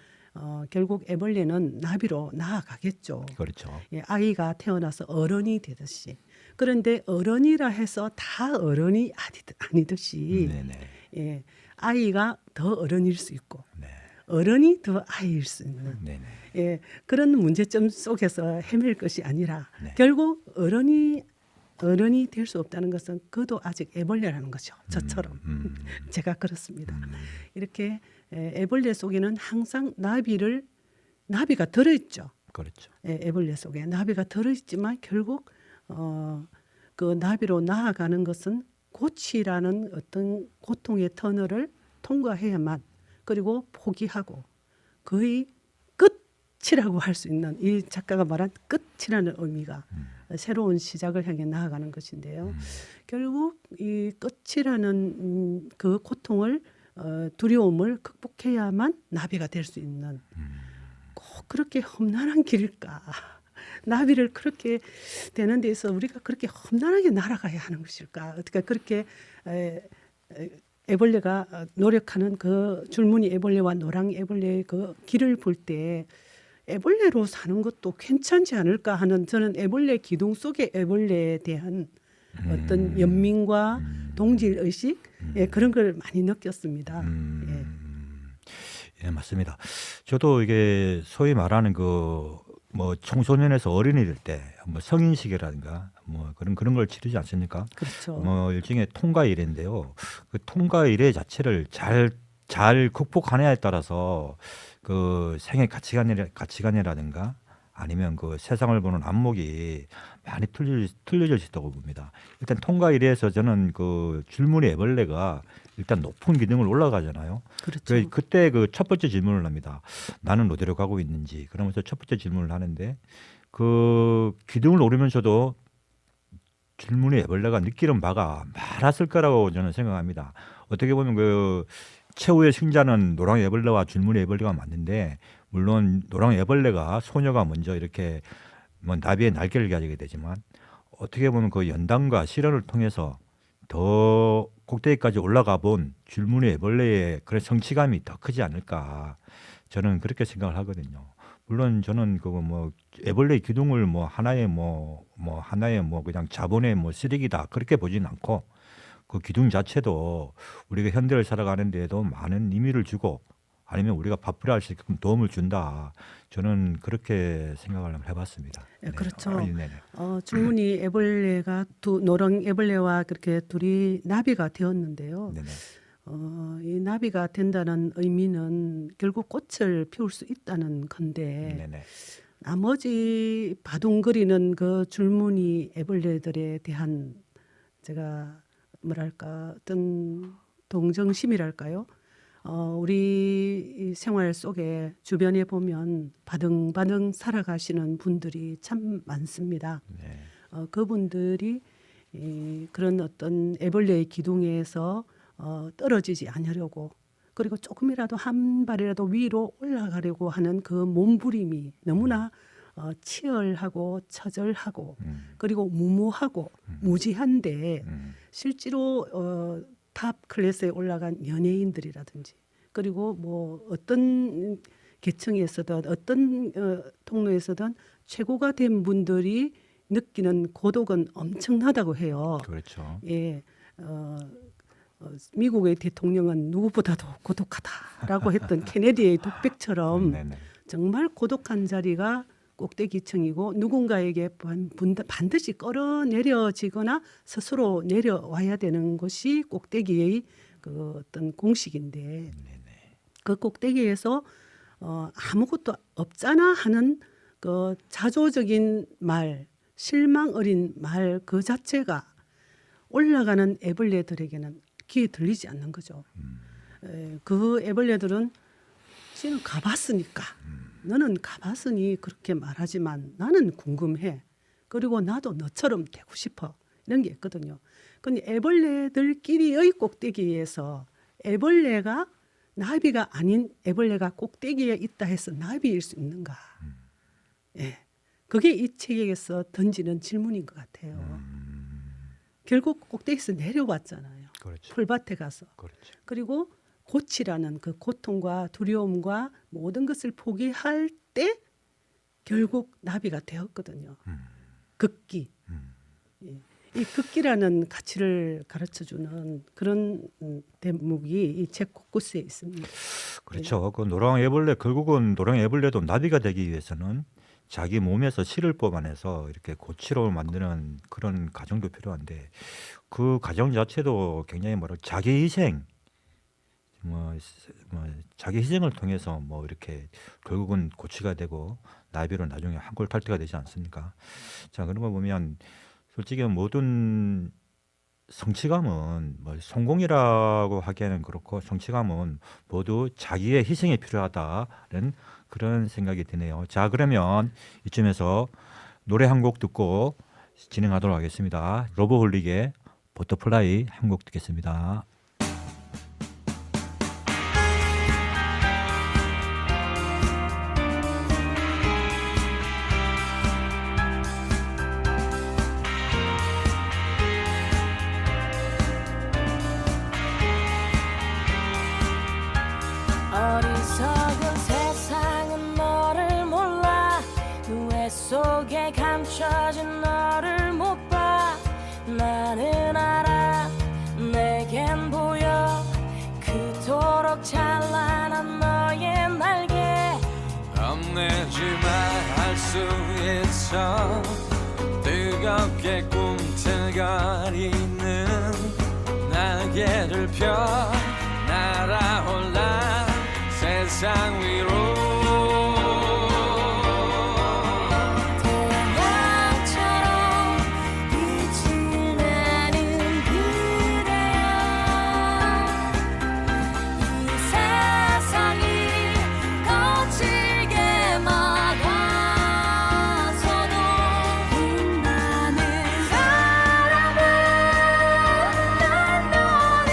결국 애벌레는 나비로 나아가겠죠. 그렇죠. 예, 아이가 태어나서 어른이 되듯이. 그런데 어른이라 해서 다 어른이 아니듯이 네네. 예, 아이가 더 어른일 수 있고 네, 어른이 더 아이일 수 있는 네네. 예, 그런 문제점 속에서 헤맬 것이 아니라 네. 결국 어른이 될 수 없다는 것은 그도 아직 애벌레라는 거죠. 저처럼 제가 그렇습니다. 이렇게 애벌레 속에는 항상 나비가 들어있죠. 그렇죠. 애벌레 속에 나비가 들어있지만 결국 그 나비로 나아가는 것은 고치라는 어떤 고통의 터널을 통과해야만 그리고 포기하고 거의 끝이라고 할 수 있는 이 작가가 말한 끝이라는 의미가 새로운 시작을 향해 나아가는 것인데요. 결국 이 끝이라는 그 고통을 두려움을 극복해야만 나비가 될 수 있는 꼭 그렇게 험난한 길일까? 나비를 그렇게 되는 데서 우리가 그렇게 험난하게 날아가야 하는 것일까? 어떻게 그렇게 애벌레가 노력하는 그 줄무늬 애벌레와 노랑 애벌레의 그 길을 볼 때 애벌레로 사는 것도 괜찮지 않을까 하는 저는 애벌레 기둥 속의 애벌레에 대한 어떤 연민과 동질 의식 예, 그런 걸 많이 느꼈습니다. 예. 예, 맞습니다. 저도 이게 소위 말하는 그 뭐 청소년에서 어린이 될 때 뭐 성인식이라든가 뭐 그런 걸 치르지 않습니까? 그렇죠. 뭐 일종의 통과 일인데요. 그 통과 일의 자체를 잘 극복하느냐에 따라서 그 생애 가치관이라든가 아니면 그 세상을 보는 안목이 많이 틀려질 수 있다고 봅니다. 일단 통과 일에서 저는 그 줄무늬 애벌레가 일단 높은 기둥을 올라가잖아요. 그렇죠. 그때 그 첫 번째 질문을 합니다. 나는 어디로 가고 있는지. 그러면서 첫 번째 질문을 하는데 그 기둥을 오르면서도 줄무늬 애벌레가 느끼는 바가 많았을 거라고 저는 생각합니다. 어떻게 보면 그 최후의 승자는 노랑 애벌레와 줄무늬 애벌레가 맞는데 물론 노랑 애벌레가 소녀가 먼저 이렇게 뭐 나비의 날개를 가지게 되지만 어떻게 보면 그 연단과 시련을 통해서 더 꼭대기까지 올라가 본 줄무늬 애벌레의 그런 성취감이 더 크지 않을까 저는 그렇게 생각을 하거든요. 물론 저는 그거 뭐 애벌레 기둥을 뭐 하나의 그냥 자본의 뭐 쓰레기다 그렇게 보지는 않고 그 기둥 자체도 우리가 현대를 살아가는 데에도 많은 의미를 주고 아니면 우리가 밥벌이할 수 있게끔 도움을 준다. 저는 그렇게 생각을 한번 해봤습니다. 네, 그렇죠. 네네. 줄무늬 애벌레가 노랑 애벌레와 그렇게 둘이 나비가 되었는데요. 네네. 이 나비가 된다는 의미는 결국 꽃을 피울 수 있다는 건데 네네. 나머지 바둥거리는 그 줄무늬 애벌레들에 대한 제가 뭐랄까 어떤 동정심이랄까요? 우리 이 생활 속에 주변에 보면 바등바등 살아가시는 분들이 참 많습니다. 네. 그분들이 그런 어떤 애벌레의 기둥에서 떨어지지 않으려고 그리고 조금이라도 한 발이라도 위로 올라가려고 하는 그 몸부림이 너무나 치열하고 처절하고 그리고 무모하고 무지한데 실제로 탑 클래스에 올라간 연예인들이라든지 그리고 뭐 어떤 계층에서든 어떤 통로에서든 최고가 된 분들이 느끼는 고독은 엄청나다고 해요. 그렇죠. 예, 미국의 대통령은 누구보다도 고독하다라고 했던 케네디의 독백처럼 네네. 정말 고독한 자리가 꼭대기층이고 누군가에게 반드시 끌어내려지거나 스스로 내려와야 되는 것이 꼭대기의 그 어떤 공식인데 그 꼭대기에서 아무것도 없잖아 하는 그 자조적인 말, 실망 어린 말 그 자체가 올라가는 애벌레들에게는 귀에 들리지 않는 거죠. 그 애벌레들은 씨는 가봤으니까 너는 가봤으니 그렇게 말하지만 나는 궁금해. 그리고 나도 너처럼 되고 싶어. 이런 게 있거든요. 근데 애벌레들끼리의 꼭대기에서 애벌레가 나비가 아닌 애벌레가 꼭대기에 있다 해서 나비일 수 있는가? 예, 그게 이 책에서 던지는 질문인 것 같아요. 결국 꼭대기에서 내려왔잖아요. 그렇죠. 풀밭에 가서. 그렇죠. 그리고 고치라는 그 고통과 두려움과 모든 것을 포기할 때 결국 나비가 되었거든요. 극기. 예. 이 극기라는 가치를 가르쳐주는 그런 대목이 이 책 곳곳에 있습니다. 그렇죠. 그 노랑 애벌레 결국은 노랑 애벌레도 나비가 되기 위해서는 자기 몸에서 실을 뽑아내서 이렇게 고치로 만드는 그런 과정도 필요한데 그 과정 자체도 굉장히 자기 희생 자기 희생을 통해서 이렇게 결국은 고치가 되고 나비로 나중에 한골 탈퇴가 되지 않습니까? 자, 그런 거 보면 솔직히 모든 성취감은 성공이라고 하기에는 그렇고 성취감은 모두 자기의 희생이 필요하다는 그런 생각이 드네요. 자, 그러면 이쯤에서 노래 한 곡 듣고 진행하도록 하겠습니다. 로보홀릭의 버터플라이 한 곡 듣겠습니다. 어리석은 세상은 너를 몰라 후회 속에 감춰진 너를 못 봐 나는 알아 내겐 보여 그토록 찬란한 너의 날개 겁내지마 할 수 있어 뜨겁게 꿈틀거리는 날개를 펴 날아올라 세상 위로 태양처럼 빛이 나는 그대여 이 세상이 거칠게 막아서도 빛나는 사람은 난 너를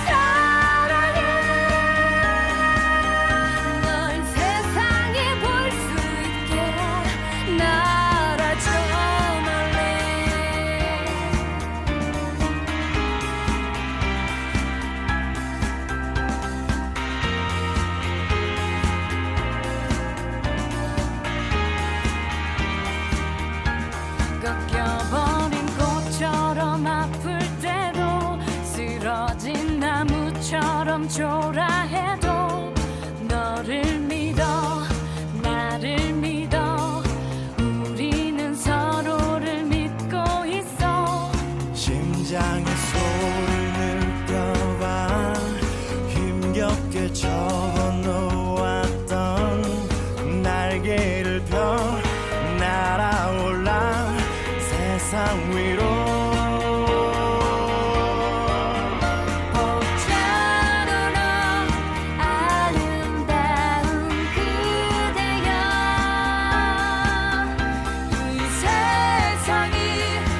사랑해 널 세상에 볼 수 있게 날아줘 멀리 꺾여버린 꽃처럼 아플 때도 쓰러진 나무처럼 초라해도 너를 믿어 나를 믿어 우리는 서로를 믿고 있어 심장의 소리를 느껴봐 힘겹게 접어놓았던 날개를 펴 날아올라 세상 위로 봄처럼 아름다운 그대여 이 세상이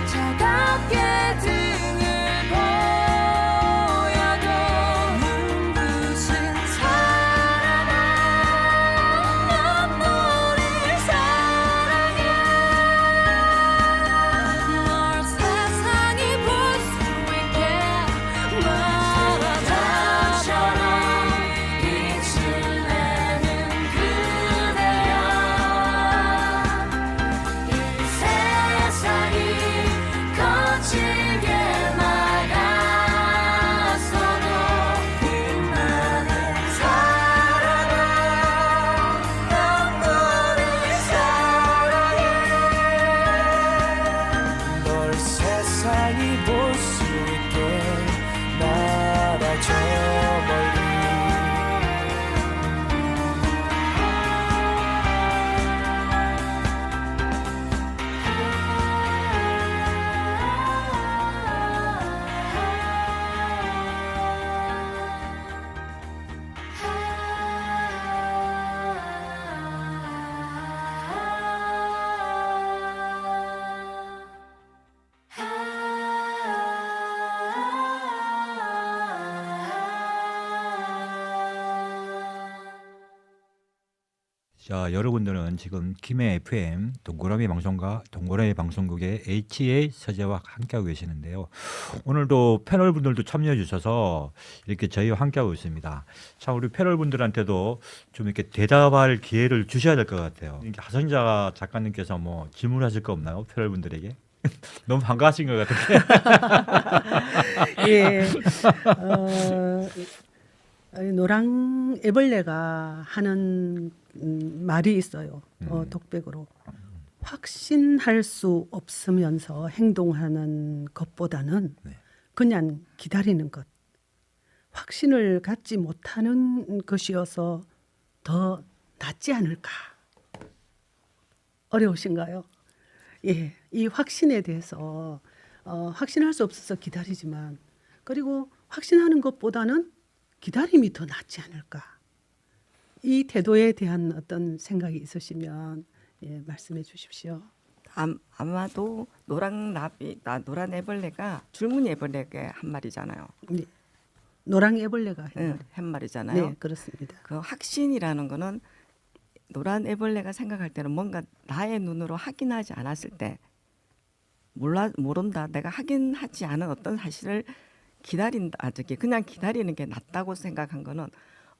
차갑게 등을 보여도 눈부신 사랑아 눈물을 사랑해 널 세상이 볼 수 있게 바라다처럼 빛을 내는 그대여 이 세상이 거칠게 막았어도 빛나는 사랑아 눈물을 사랑해 널 세상이 볼 수 있게 날아줘 멀리 자, 여러분들은 지금 김해 FM 동그라미 방송과 동그라미 방송국의 HA 서재와 함께하고 계시는데요. 오늘도 패널 분들도 참여해 주셔서 이렇게 저희와 함께하고 있습니다. 참 우리 패널 분들한테도 좀 이렇게 대답할 기회를 주셔야 될 것 같아요. 이렇게 하선자 작가님께서 뭐 질문하실 거 없나요? 패널 분들에게? 너무 반가우신 것 같은데. 예. 노랑 애벌레가 하는 말이 있어요. 독백으로 확신할 수 없으면서 행동하는 것보다는 네. 그냥 기다리는 것, 확신을 갖지 못하는 것이어서 더 낫지 않을까. 어려우신가요? 예, 이 확신에 대해서 확신할 수 없어서 기다리지만 그리고 확신하는 것보다는 기다림이 더 낫지 않을까. 이 태도에 대한 어떤 생각이 있으시면 예, 말씀해 주십시오. 아마도 노란 애벌레가 줄무늬 애벌레가 한 마리잖아요. 네. 노랑 애벌레가 한 마리잖아요. 네, 그렇습니다. 그 확신이라는 거는 노란 애벌레가 생각할 때는 뭔가 나의 눈으로 확인하지 않았을 때 모른다. 내가 확인하지 않은 어떤 사실을 기다린다. 그냥 기다리는 게 낫다고 생각한 거는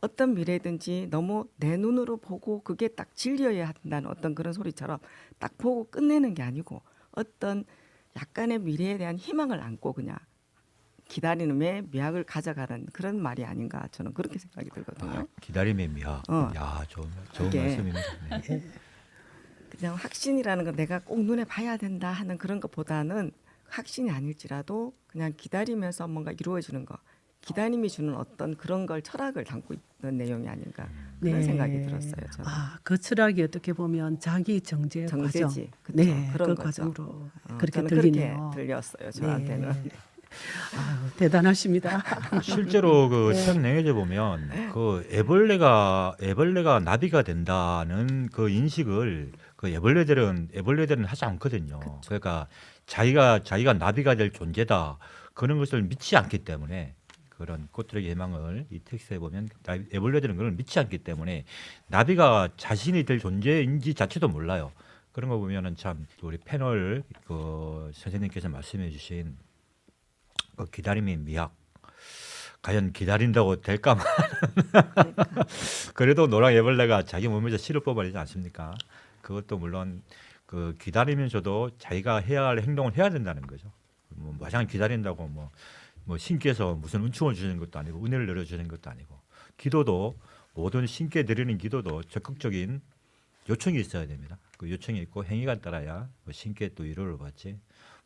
어떤 미래든지 너무 내 눈으로 보고 그게 딱 진리여야 한다는 어떤 그런 소리처럼 딱 보고 끝내는 게 아니고 어떤 약간의 미래에 대한 희망을 안고 그냥 기다림의 미학을 가져가는 그런 말이 아닌가 저는 그렇게 생각이 들거든요. 기다림의 미학. 야, 좋은 이게 말씀입니다. 네. 그냥 확신이라는 건 내가 꼭 눈에 봐야 된다 하는 그런 것보다는 확신이 아닐지라도 그냥 기다리면서 뭔가 이루어지는 거. 기다림이 주는 어떤 그런 걸 철학을 담고 있는 내용이 아닌가 그런 생각이 들었어요. 저는. 그 철학이 어떻게 보면 자기 정제 과정. 정제지. 그쵸? 네, 그런 그 거죠. 과정으로 그렇게 저는 들리네요. 그렇게 들렸어요. 저한테는. 네. 대단하십니다. 실제로 그 책 내용에 보면 그 애벌레가 나비가 된다는 그 인식을 그 애벌레들은 하지 않거든요. 그러니까 자기가 나비가 될 존재다 그런 것을 믿지 않기 때문에 그런 꽃들에게 희망을 이 텍스트에 보면 애벌레들은 그걸 믿지 않기 때문에 나비가 자신이 될 존재인지 자체도 몰라요. 그런 거 보면은 참 우리 패널 그 선생님께서 말씀해주신 그 기다림의 미학 과연 기다린다고 될까? 그래도 노랑 애벌레가 자기 몸에서 씨를 뽑아내지 않습니까? 그것도 물론 그 기다리면서도 자기가 해야 할 행동을 해야 된다는 거죠. 뭐 마냥 기다린다고 뭐 신께서 무슨 은총을 주시는 것도 아니고 은혜를 내려주시는 것도 아니고 기도도 모든 신께 드리는 기도도 적극적인 요청이 있어야 됩니다. 그 요청이 있고 행위가 따라야 그 신께 또 위로를 받지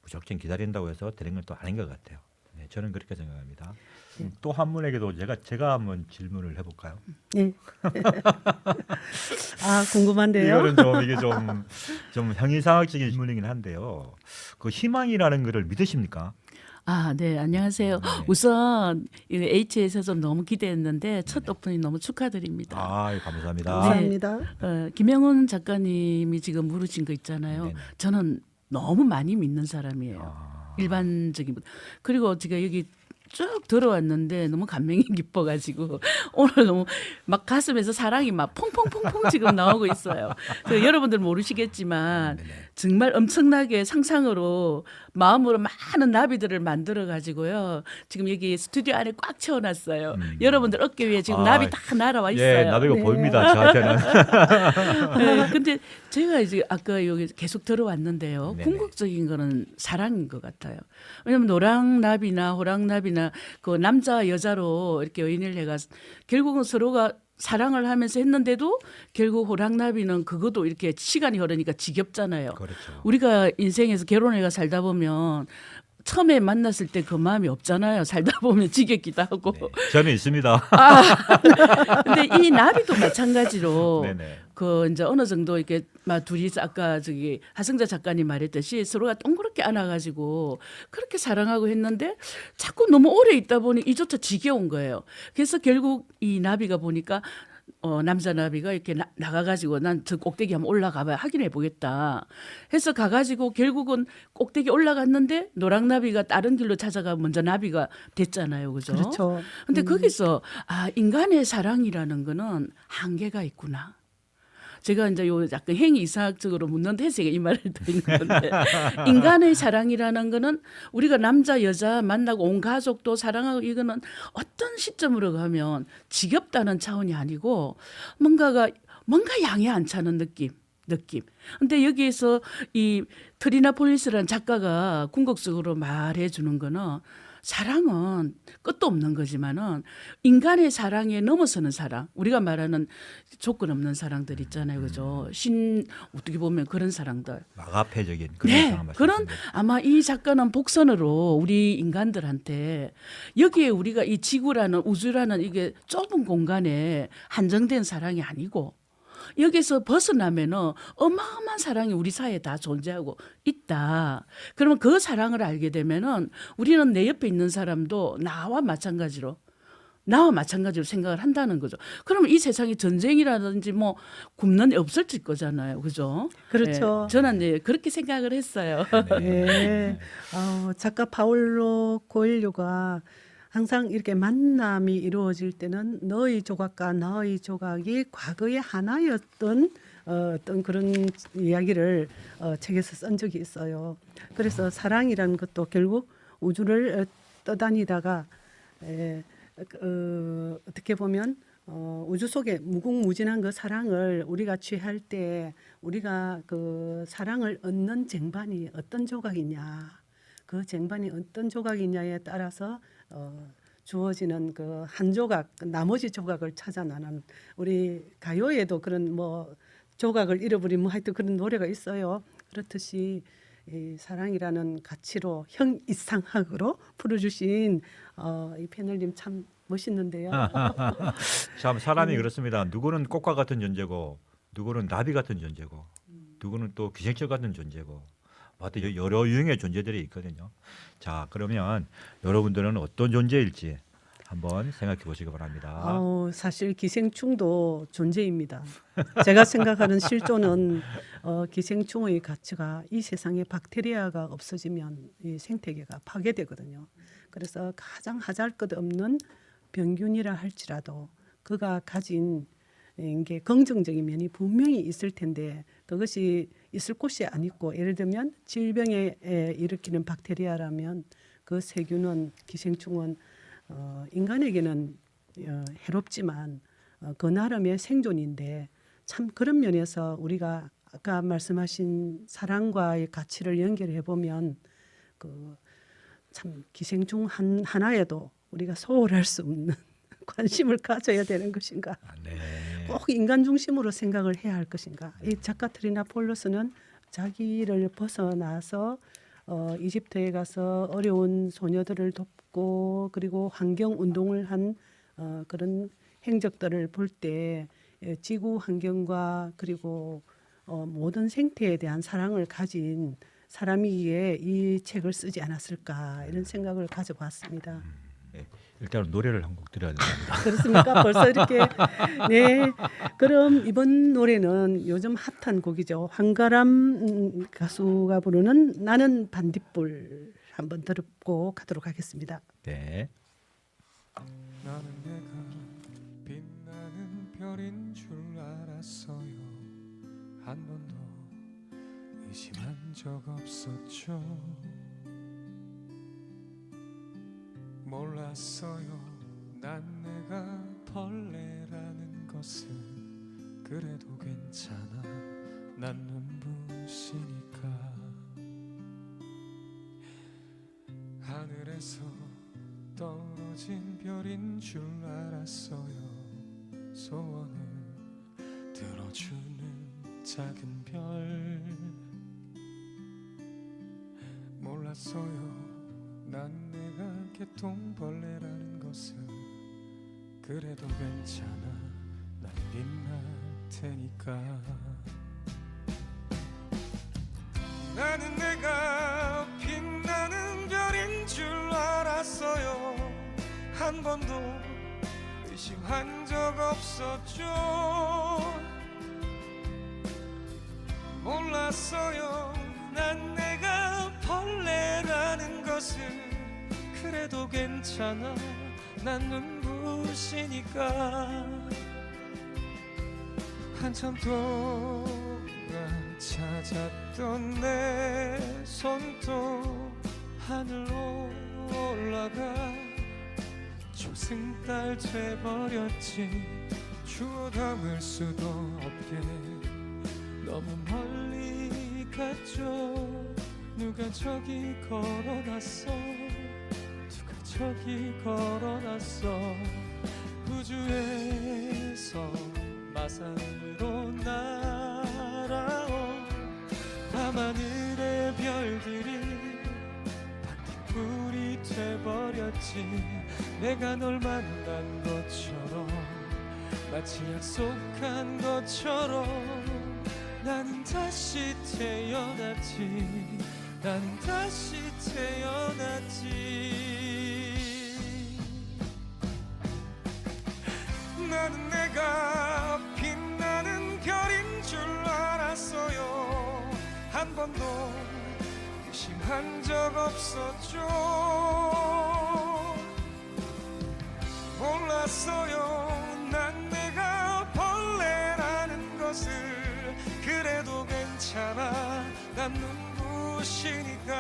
무조건 기다린다고 해서 되는 건 또 아닌 것 같아요. 네, 저는 그렇게 생각합니다. 또 한 분에게도 제가 한번 질문을 해볼까요? 네. 아 궁금한데요. 이거는 좀 이게 좀 형이상학적인 질문이긴 한데요. 그 희망이라는 것을 믿으십니까? 아, 네, 안녕하세요. 네. 우선 이 H에서 너무 기대했는데 첫 오프닝 너무 축하드립니다. 아, 감사합니다. 감사합니다. 김영훈 작가님이 지금 물으신 거 있잖아요. 네네. 저는 너무 많이 믿는 사람이에요. 아. 일반적인 분. 그리고 제가 여기 쭉 들어왔는데 너무 감명이 깊어가지고 오늘 너무 막 가슴에서 사랑이 막 퐁퐁퐁퐁 지금 나오고 있어요. 그래서 여러분들 모르시겠지만 정말 엄청나게 상상으로 마음으로 많은 나비들을 만들어 가지고요. 지금 여기 스튜디오 안에 꽉 채워놨어요. 여러분들 어깨 위에 지금 나비 다 날아와 있어요. 예, 나비가 네. 보입니다. 저한테는. 네, 근데 제가 이제 아까 여기 계속 들어왔는데요. 네네. 궁극적인 거는 사랑인 것 같아요. 왜냐하면 노랑나비나 호랑나비나 그 남자 여자로 이렇게 연인을 해가 결국은 서로가 사랑을 하면서 했는데도 결국 호랑나비는 그것도 이렇게 시간이 흐르니까 지겹잖아요. 그렇죠. 우리가 인생에서 결혼해가 살다 보면 처음에 만났을 때 그 마음이 없잖아요. 살다 보면 지겹기도 하고. 네, 저는 있습니다. 근데 이 나비도 마찬가지로 네네. 그 이제 어느 정도 이렇게 막 둘이서 아까 저기 하승자 작가님 말했듯이 서로가 동그랗게 안아가지고 그렇게 사랑하고 했는데 자꾸 너무 오래 있다 보니 이조차 지겨운 거예요. 그래서 결국 이 나비가 보니까 남자 나비가 이렇게 나가가지고 난 저 꼭대기 한번 올라가봐야 확인해 보겠다 해서 가가지고 결국은 꼭대기 올라갔는데 노랑나비가 다른 길로 찾아가 먼저 나비가 됐잖아요. 그죠? 그렇죠. 근데 거기서 인간의 사랑이라는 거는 한계가 있구나. 제가 이제 요 약간 행위 이상학적으로 묻는데 제가 이 말을 드리는 건데 인간의 사랑이라는 거는 우리가 남자 여자 만나고 온 가족도 사랑하고 이거는 어떤 시점으로 가면 지겹다는 차원이 아니고 뭔가 양에 안 차는 느낌. 근데 여기에서 이 트리나폴리스라는 작가가 궁극적으로 말해 주는 거는 사랑은 끝도 없는 거지만은 인간의 사랑에 넘어서는 사랑. 우리가 말하는 조건 없는 사랑들 있잖아요. 그죠? 어떻게 보면 그런 사랑들. 마가페적인 그런 네. 상황 그런 말씀하시는 아마 이 작가는 복선으로 우리 인간들한테 여기에 우리가 이 지구라는 우주라는 이게 좁은 공간에 한정된 사랑이 아니고 여기서 벗어나면은 어마어마한 사랑이 우리 사이에 다 존재하고 있다. 그러면 그 사랑을 알게 되면은 우리는 내 옆에 있는 사람도 나와 마찬가지로 생각을 한다는 거죠. 그러면 이 세상에 전쟁이라든지 뭐 굶는 애 없어질 거잖아요. 그죠? 그렇죠. 네, 저는 이제 그렇게 생각을 했어요. 네. 작가 파울로 코엘료가 항상 이렇게 만남이 이루어질 때는 너의 조각과 나의 조각이 과거의 하나였던 어떤 그런 이야기를 책에서 쓴 적이 있어요. 그래서 사랑이라는 것도 결국 우주를 떠다니다가 어떻게 보면 우주 속에 무궁무진한 그 사랑을 우리가 취할 때 우리가 그 사랑을 얻는 쟁반이 어떤 조각이냐, 그 쟁반이 어떤 조각이냐에 따라서 주어지는 그 한 조각, 나머지 조각을 찾아 나가는 우리 가요에도 그런 뭐 조각을 잃어버린 뭐 하여튼 그런 노래가 있어요. 그렇듯이 이 사랑이라는 가치로 형이상학으로 풀어주신 이 패널님 참 멋있는데요. 참 사람이 그렇습니다. 누구는 꽃과 같은 존재고 누구는 나비 같은 존재고 누구는 또 기생충 같은 존재고 여러 유형의 존재들이 있거든요. 자, 그러면 여러분들은 어떤 존재일지 한번 생각해 보시기 바랍니다. 사실 기생충도 존재입니다. 제가 생각하는 실존은 기생충의 가치가 이 세상에 박테리아가 없어지면 이 생태계가 파괴되거든요. 그래서 가장 하잘것없는 병균이라 할지라도 그가 가진 게 긍정적인 면이 분명히 있을 텐데 그것이 있을 곳이 아니고 예를 들면 질병에 일으키는 박테리아라면 그 세균은 기생충은 인간에게는 해롭지만 그 나름의 생존인데 참 그런 면에서 우리가 아까 말씀하신 사랑과의 가치를 연결해 보면 그 참 기생충 하나에도 우리가 소홀할 수 없는 관심을 가져야 되는 것인가? 네. 꼭 인간 중심으로 생각을 해야 할 것인가? 이 작가 트리나 폴러스는 자기를 벗어나서 이집트에 가서 어려운 소녀들을 돕고 그리고 환경 운동을 한 그런 행적들을 볼 때 지구 환경과 그리고 모든 생태에 대한 사랑을 가진 사람이기에 이 책을 쓰지 않았을까 이런 생각을 가져봤습니다. 네. 일단 노래를 한 곡 들어야 됩니다. 그렇습니까? 벌써 이렇게 네. 그럼 이번 노래는 요즘 핫한 곡이죠. 황가람 가수가 부르는 나는 반딧불 한번 듣고 가도록 하겠습니다. 네. 나는 내가 빛나는 별인 줄 알았어요. 한 번도 의심한 적 없었죠. 몰랐어요. 난 내가 벌레라는 것을. 그래도 괜찮아. 난 눈부시니까. 하늘에서 떨어진 별인 줄 알았어요. 소원을 들어주는 작은 별. 몰랐어요. 난 내가 개똥벌레라는 것을. 그래도 괜찮아. 난 빛날 테니까. 나는 내가 빛나는 별인 줄 알았어요. 한 번도 의심한 적 없었죠. 몰랐어요. 난 내가 벌레라는 것을. 그래도 괜찮아. 난 눈부시니까. 한참 동안 찾았던 내 손도 하늘로 올라가 초승달 돼버렸지. 주워 담을 수도 없게 너무 멀리 갔죠. 누가 저기 걸어놨어. 누가 저기 걸어놨어. 우주에서 마산으로 날아온 밤하늘의 별들이 반딧불이 돼버렸지. 내가 널 만난 것처럼 마치 약속한 것처럼 나는 다시 태어났지. 나는 다시 태어났지. 나는 내가 빛나는 별인 줄 알았어요. 한 번도 의심한 적 없었죠. 몰랐어요. 난 내가 벌레라는 것을. 그래도 괜찮아. 난 눈부시니까.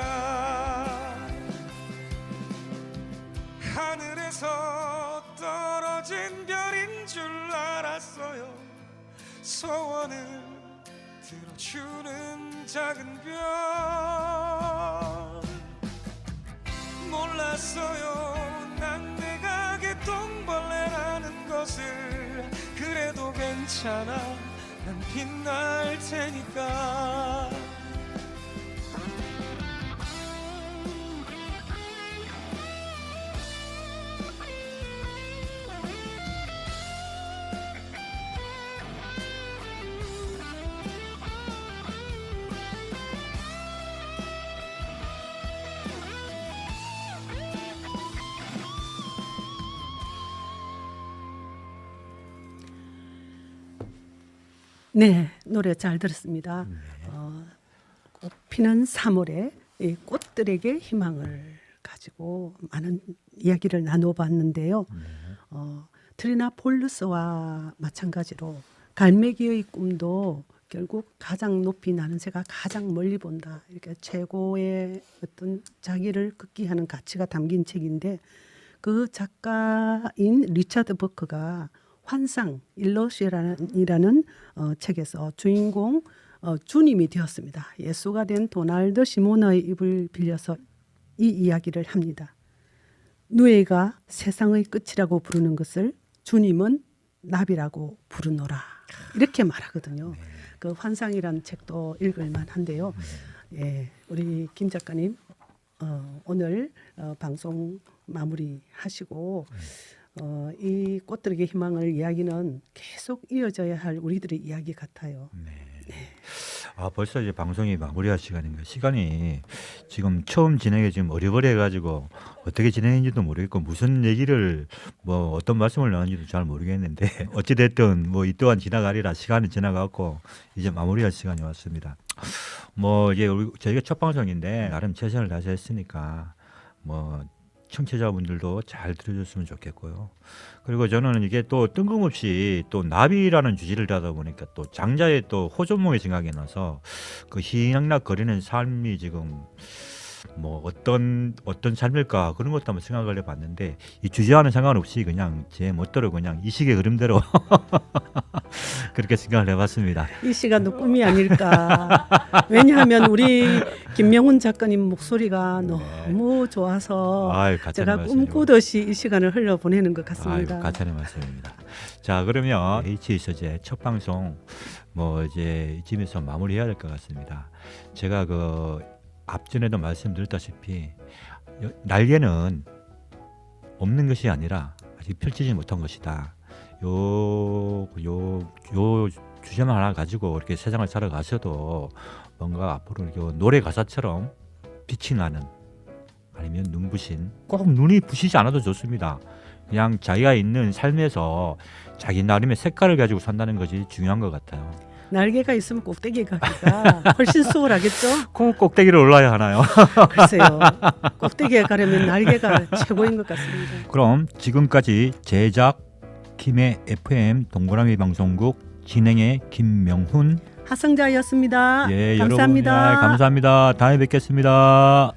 하늘에서 떨어진 별인 줄 알았어요. 소원을 들어주는 작은 별. 몰랐어요. 난 내가 개똥벌레라는 것을. 그래도 괜찮아. 난 빛날 테니까. 네, 노래 잘 들었습니다. 꽃피는 3월에 이 꽃들에게 희망을 가지고 많은 이야기를 나눠봤는데요. 트리나 폴러스와 마찬가지로 갈매기의 꿈도 결국 가장 높이 나는 새가 가장 멀리 본다. 이렇게 최고의 어떤 자기를 극기하는 가치가 담긴 책인데 그 작가인 리차드 버크가 환상 일러시라는 책에서 주인공 주님이 되었습니다. 예수가 된 도날드 시모너의 입을 빌려서 이 이야기를 합니다. 누에가 세상의 끝이라고 부르는 것을 주님은 나비라고 부르노라. 이렇게 말하거든요. 그 환상이라는 책도 읽을 만한데요. 예, 우리 김 작가님 오늘 방송 마무리하시고 이 꽃들에게 희망을 이야기는 계속 이어져야 할 우리들의 이야기 같아요. 아, 벌써 이제 방송이 마무리할 시간인가. 시간이 지금 처음 진행에 지금 어려버려가지고 어떻게 진행했는지도 모르겠고 무슨 얘기를 뭐 어떤 말씀을 나눴는지도 잘 모르겠는데 어찌 됐든 뭐 이 또한 지나가리라 시간이 지나갔고 이제 마무리할 시간이 왔습니다. 뭐 이제 저희가 첫 방송인데 나름 최선을 다해서 했으니까 뭐 청취자분들도 잘 들어줬으면 좋겠고요. 그리고 저는 이게 또 뜬금없이 또 나비라는 주제를 하다 보니까 또 장자의 또 호전몽이 생각이 나서 그 희낙낙 거리는 삶이 지금 뭐 어떤 삶일까 그런 것도 한번 생각을 해봤는데 이 주제와는 상관없이 그냥 제 멋대로 그냥 이 시기의 흐름대로 그렇게 생각을 해봤습니다. 이 시간도 꿈이 아닐까. 왜냐하면 우리 김명훈 작가님 목소리가 너무 좋아서 아유, 제가 가짜는 꿈꾸듯이 이 시간을 흘려보내는 것 같습니다. 아이고, 가짜는 말씀입니다. 자, 그러면 H 서재 첫 방송 뭐 이제 이쯤에서 마무리해야 될 것 같습니다. 제가 그 앞전에도 말씀드렸다시피 날개는 없는 것이 아니라 아직 펼치지 못한 것이다. 요 주제만 하나 가지고 이렇게 세상을 살아가셔도 뭔가 앞으로 이렇게 노래 가사처럼 빛이 나는 아니면 눈부신 꼭 눈이 부시지 않아도 좋습니다. 그냥 자기가 있는 삶에서 자기 나름의 색깔을 가지고 산다는 것이 중요한 것 같아요. 날개가 있으면 꼭대기에 가기가 훨씬 수월하겠죠? 꼭 꼭대기를 올라야 하나요? 글쎄요. 꼭대기에 가려면 날개가 최고인 것 같습니다. 그럼 지금까지 제작 김해 FM 동그라미 방송국 진행의 김명훈 하성자였습니다. 예, 감사합니다. 여러분, 감사합니다. 다음에 뵙겠습니다.